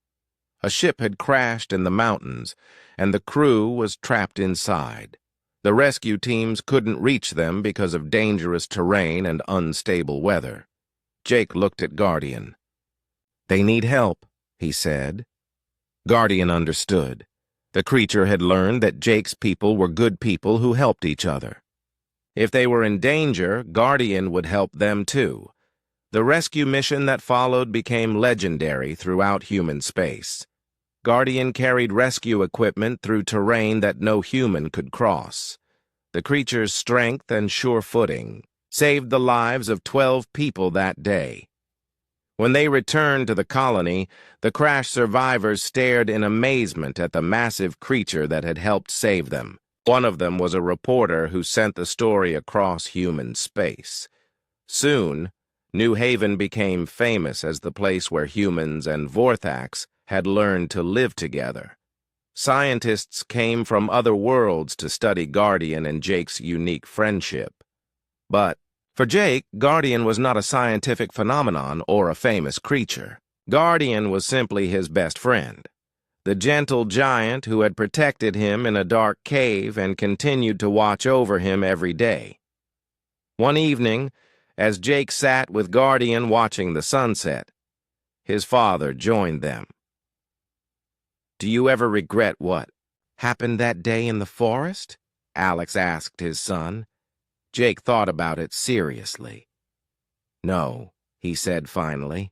A ship had crashed in the mountains, and the crew was trapped inside. The rescue teams couldn't reach them because of dangerous terrain and unstable weather. Jake looked at Guardian. "They need help," he said. Guardian understood. The creature had learned that Jake's people were good people who helped each other. If they were in danger, Guardian would help them too. The rescue mission that followed became legendary throughout human space. Guardian carried rescue equipment through terrain that no human could cross. The creature's strength and sure footing saved the lives of 12 people that day. When they returned to the colony, the crash survivors stared in amazement at the massive creature that had helped save them. One of them was a reporter who sent the story across human space. Soon, New Haven became famous as the place where humans and Vorthaks had learned to live together. Scientists came from other worlds to study Guardian and Jake's unique friendship. But for Jake, Guardian was not a scientific phenomenon or a famous creature. Guardian was simply his best friend, the gentle giant who had protected him in a dark cave and continued to watch over him every day. One evening, as Jake sat with Guardian watching the sunset, his father joined them. "Do you ever regret what happened that day in the forest?" Alex asked his son. Jake thought about it seriously. "No," he said finally.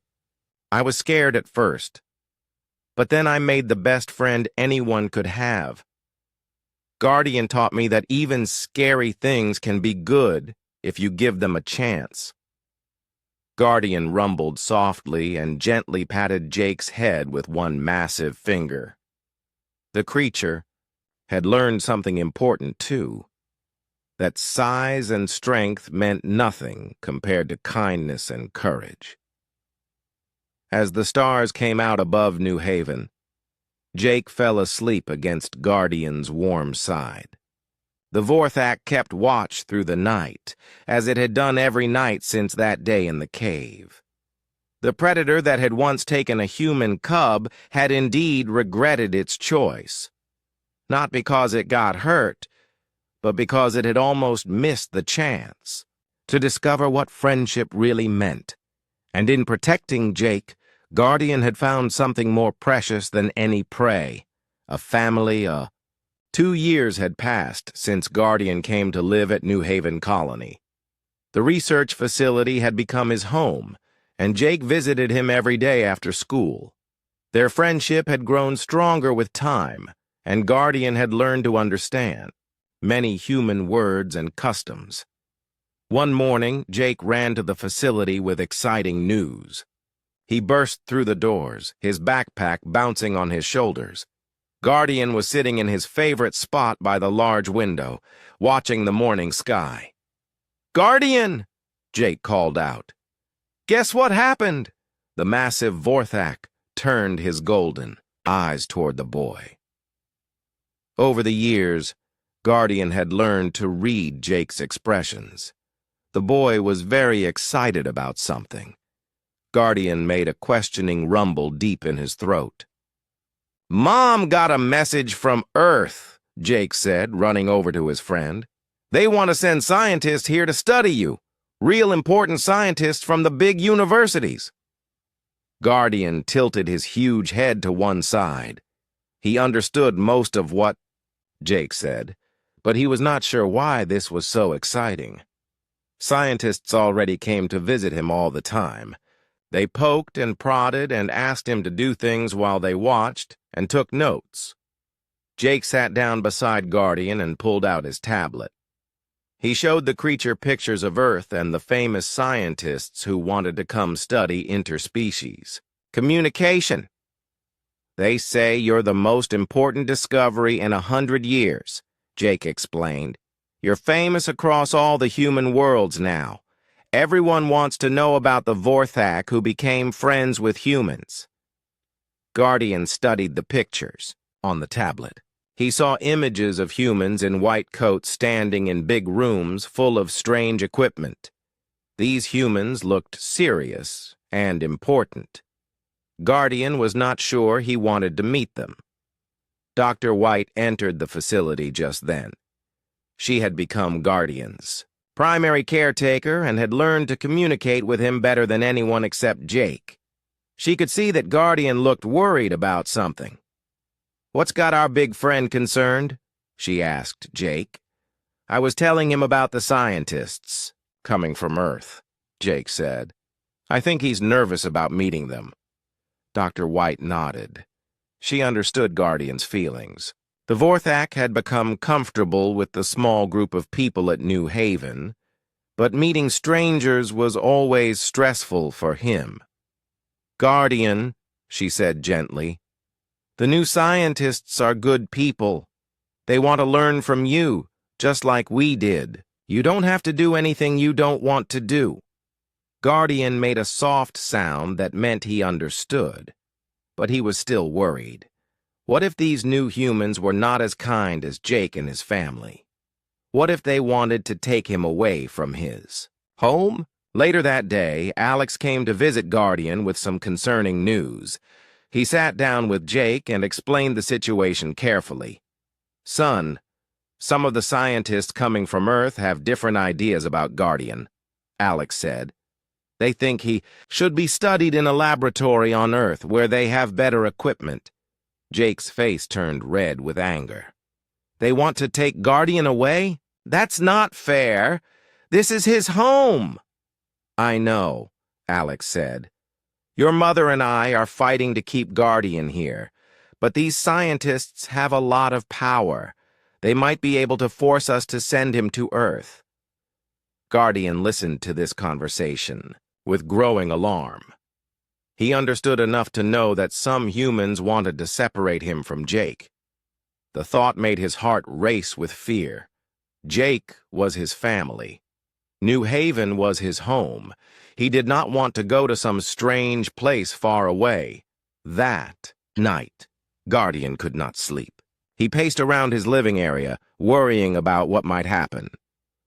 "I was scared at first, but then I made the best friend anyone could have. Guardian taught me that even scary things can be good if you give them a chance." Guardian rumbled softly and gently patted Jake's head with one massive finger. The creature had learned something important, too. That size and strength meant nothing compared to kindness and courage. As the stars came out above New Haven, Jake fell asleep against Guardian's warm side. The Vorthak kept watch through the night, as it had done every night since that day in the cave. The predator that had once taken a human cub had indeed regretted its choice. Not because it got hurt, but because it had almost missed the chance to discover what friendship really meant. And in protecting Jake, Guardian had found something more precious than any prey, a family. 2 years had passed since Guardian came to live at New Haven Colony. The research facility had become his home, and Jake visited him every day after school. Their friendship had grown stronger with time, and Guardian had learned to understand many human words and customs. One morning, Jake ran to the facility with exciting news. He burst through the doors, his backpack bouncing on his shoulders. Guardian was sitting in his favorite spot by the large window, watching the morning sky. "Guardian!" Jake called out. "Guess what happened?" The massive Vorthak turned his golden eyes toward the boy. Over the years, Guardian had learned to read Jake's expressions. The boy was very excited about something. Guardian made a questioning rumble deep in his throat. "Mom got a message from Earth," Jake said, running over to his friend. "They want to send scientists here to study you. Real important scientists from the big universities." Guardian tilted his huge head to one side. He understood most of what Jake said, but he was not sure why this was so exciting. Scientists already came to visit him all the time. They poked and prodded and asked him to do things while they watched and took notes. Jake sat down beside Guardian and pulled out his tablet. He showed the creature pictures of Earth and the famous scientists who wanted to come study interspecies communication. "They say you're the most important discovery in 100 years, Jake explained. "You're famous across all the human worlds now. Everyone wants to know about the Vorthak who became friends with humans." Guardian studied the pictures on the tablet. He saw images of humans in white coats standing in big rooms full of strange equipment. These humans looked serious and important. Guardian was not sure he wanted to meet them. Dr. White entered the facility just then. She had become Guardian's primary caretaker and had learned to communicate with him better than anyone except Jake. She could see that Guardian looked worried about something. "What's got our big friend concerned?" she asked Jake. "I was telling him about the scientists coming from Earth," Jake said. "I think he's nervous about meeting them." Dr. White nodded. She understood Guardian's feelings. The Vorthak had become comfortable with the small group of people at New Haven, but meeting strangers was always stressful for him. "Guardian," she said gently, "the new scientists are good people. They want to learn from you, just like we did. You don't have to do anything you don't want to do." Guardian made a soft sound that meant he understood, but he was still worried. What if these new humans were not as kind as Jake and his family? What if they wanted to take him away from his home? Later that day, Alex came to visit Guardian with some concerning news. He sat down with Jake and explained the situation carefully. "Son, some of the scientists coming from Earth have different ideas about Guardian," Alex said. "They think he should be studied in a laboratory on Earth where they have better equipment." Jake's face turned red with anger. "They want to take Guardian away? That's not fair. This is his home." "I know," Alex said. "Your mother and I are fighting to keep Guardian here, but these scientists have a lot of power. They might be able to force us to send him to Earth." Guardian listened to this conversation with growing alarm. He understood enough to know that some humans wanted to separate him from Jake. The thought made his heart race with fear. Jake was his family. New Haven was his home. He did not want to go to some strange place far away. That night, Guardian could not sleep. He paced around his living area, worrying about what might happen.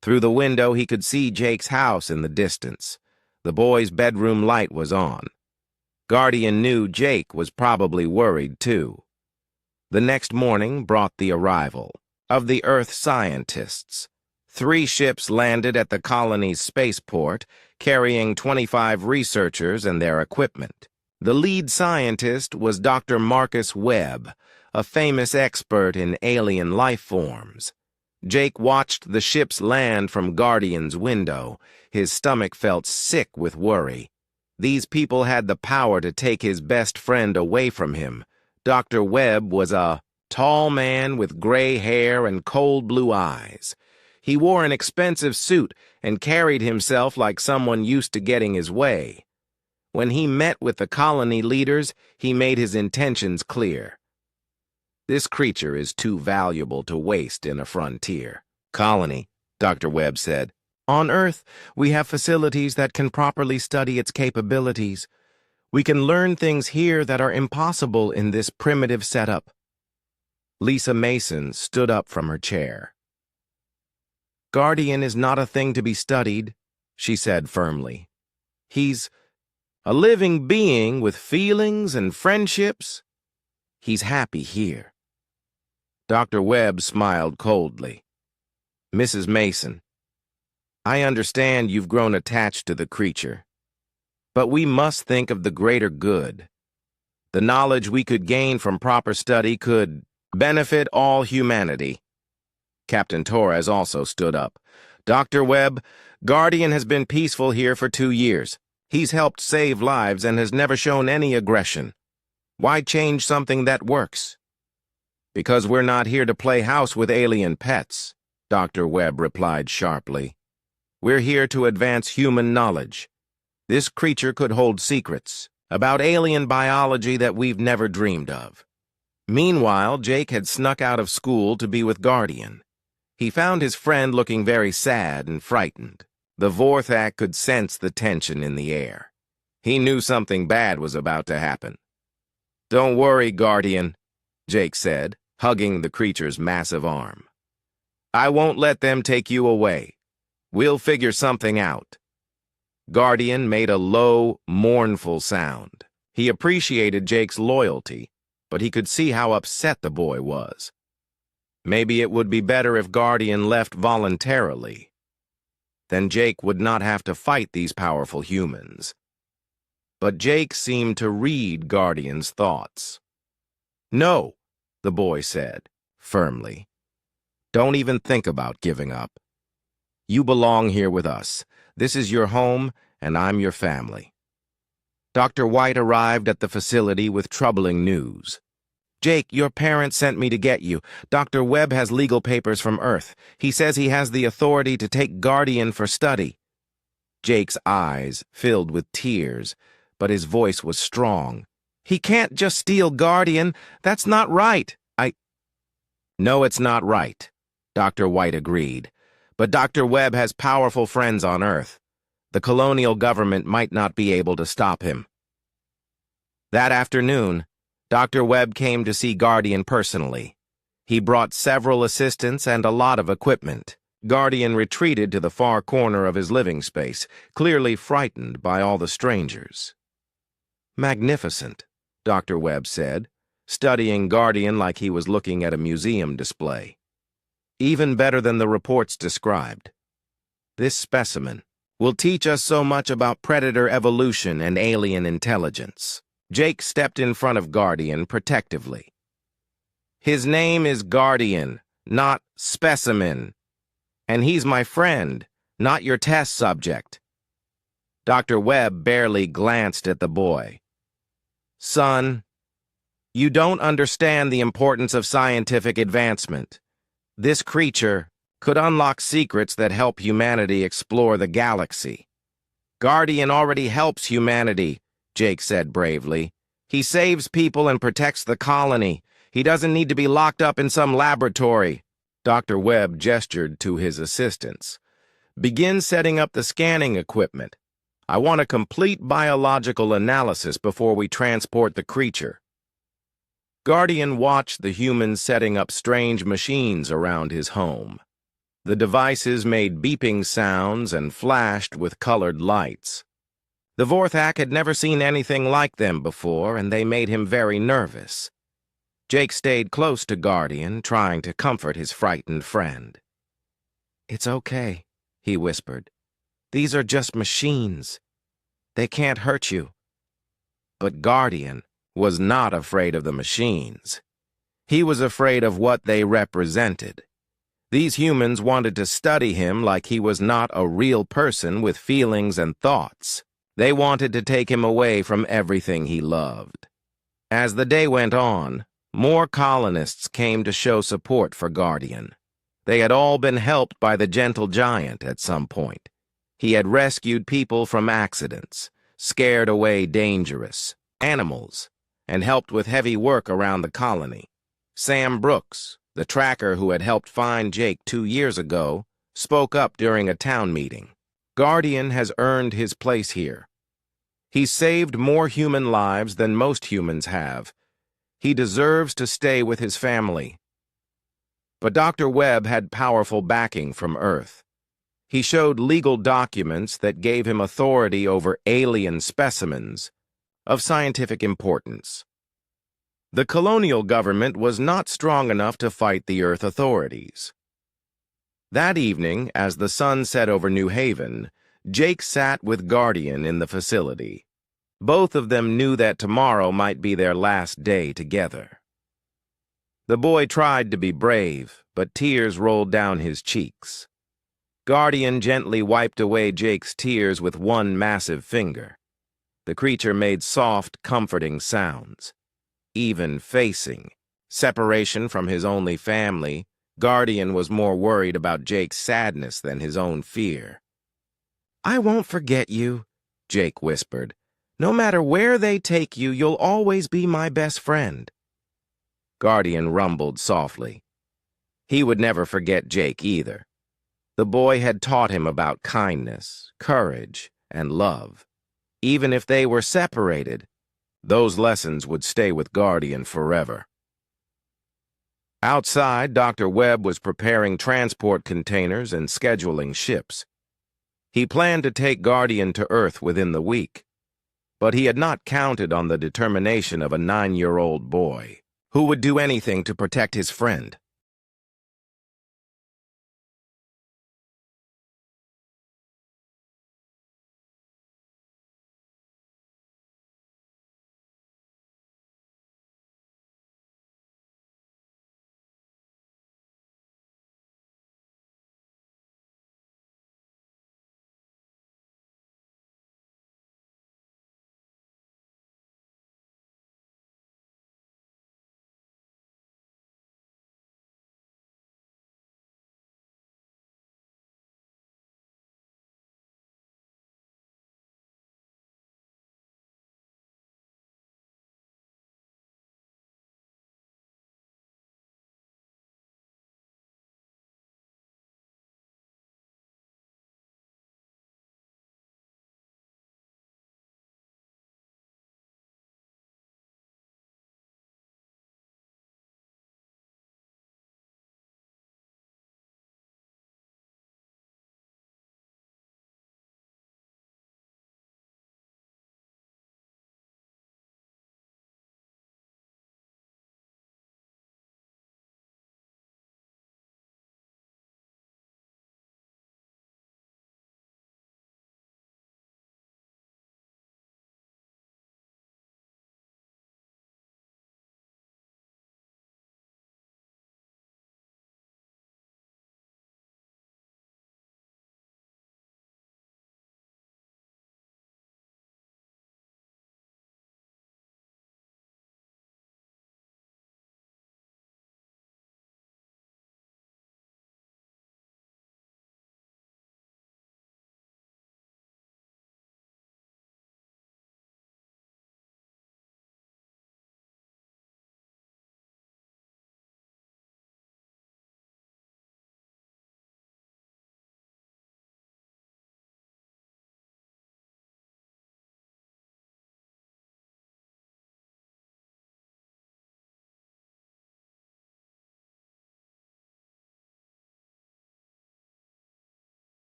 Through the window, he could see Jake's house in the distance. The boy's bedroom light was on. Guardian knew Jake was probably worried, too. The next morning brought the arrival of the Earth scientists. 3 ships landed at the colony's spaceport, carrying 25 researchers and their equipment. The lead scientist was Dr. Marcus Webb, a famous expert in alien life forms. Jake watched the ships land from Guardian's window. His stomach felt sick with worry. These people had the power to take his best friend away from him. Dr. Webb was a tall man with gray hair and cold blue eyes. He wore an expensive suit and carried himself like someone used to getting his way. When he met with the colony leaders, he made his intentions clear. This creature is too valuable to waste in a frontier colony, Dr. Webb said. On Earth, we have facilities that can properly study its capabilities. We can learn things here that are impossible in this primitive setup. Lisa Mason stood up from her chair. Guardian is not a thing to be studied, she said firmly. He's a living being with feelings and friendships. He's happy here. Dr. Webb smiled coldly. Mrs. Mason, I understand you've grown attached to the creature, but we must think of the greater good. The knowledge we could gain from proper study could benefit all humanity. Captain Torres also stood up. Dr. Webb, Guardian has been peaceful here for 2 years. He's helped save lives and has never shown any aggression. Why change something that works? Because we're not here to play house with alien pets, Dr. Webb replied sharply. We're here to advance human knowledge. This creature could hold secrets about alien biology that we've never dreamed of. Meanwhile, Jake had snuck out of school to be with Guardian. He found his friend looking very sad and frightened. The Vorthak could sense the tension in the air. He knew something bad was about to happen. Don't worry, Guardian, Jake said, hugging the creature's massive arm. I won't let them take you away. We'll figure something out. Guardian made a low, mournful sound. He appreciated Jake's loyalty, but he could see how upset the boy was. Maybe it would be better if Guardian left voluntarily. Then Jake would not have to fight these powerful humans. But Jake seemed to read Guardian's thoughts. No, the boy said, firmly. Don't even think about giving up. You belong here with us. This is your home, and I'm your family. Dr. White arrived at the facility with troubling news. Jake, your parents sent me to get you. Dr. Webb has legal papers from Earth. He says he has the authority to take Guardian for study. Jake's eyes filled with tears, but his voice was strong. He can't just steal Guardian. That's not right. No, it's not right, Dr. White agreed. But Dr. Webb has powerful friends on Earth. The colonial government might not be able to stop him. That afternoon, Dr. Webb came to see Guardian personally. He brought several assistants and a lot of equipment. Guardian retreated to the far corner of his living space, clearly frightened by all the strangers. Magnificent, Dr. Webb said, studying Guardian like he was looking at a museum display. Even better than the reports described. This specimen will teach us so much about predator evolution and alien intelligence. Jake stepped in front of Guardian protectively. His name is Guardian, not Specimen. And he's my friend, not your test subject. Dr. Webb barely glanced at the boy. Son, you don't understand the importance of scientific advancement. This creature could unlock secrets that help humanity explore the galaxy. Guardian already helps humanity, Jake said bravely. He saves people and protects the colony. He doesn't need to be locked up in some laboratory. Dr. Webb gestured to his assistants. Begin setting up the scanning equipment. I want a complete biological analysis before we transport the creature. Guardian watched the humans setting up strange machines around his home. The devices made beeping sounds and flashed with colored lights. The Vorthak had never seen anything like them before, and they made him very nervous. Jake stayed close to Guardian, trying to comfort his frightened friend. It's okay, he whispered. These are just machines. They can't hurt you. But Guardian was not afraid of the machines. He was afraid of what they represented. These humans wanted to study him like he was not a real person with feelings and thoughts. They wanted to take him away from everything he loved. As the day went on, more colonists came to show support for Guardian. They had all been helped by the gentle giant at some point. He had rescued people from accidents, scared away dangerous animals, and helped with heavy work around the colony. Sam Brooks, the tracker who had helped find Jake 2 years ago, spoke up during a town meeting. Guardian has earned his place here. He's saved more human lives than most humans have. He deserves to stay with his family. But Dr. Webb had powerful backing from Earth. He showed legal documents that gave him authority over alien specimens of scientific importance. The colonial government was not strong enough to fight the Earth authorities. That evening, as the sun set over New Haven, Jake sat with Guardian in the facility. Both of them knew that tomorrow might be their last day together. The boy tried to be brave, but tears rolled down his cheeks. Guardian gently wiped away Jake's tears with one massive finger. The creature made soft, comforting sounds. Even facing separation from his only family, Guardian was more worried about Jake's sadness than his own fear. "I won't forget you," Jake whispered. "No matter where they take you, you'll always be my best friend." Guardian rumbled softly. He would never forget Jake either. The boy had taught him about kindness, courage, and love. Even if they were separated, those lessons would stay with Guardian forever. Outside, Dr. Webb was preparing transport containers and scheduling ships. He planned to take Guardian to Earth within the week, but he had not counted on the determination of a 9-year-old boy who would do anything to protect his friend.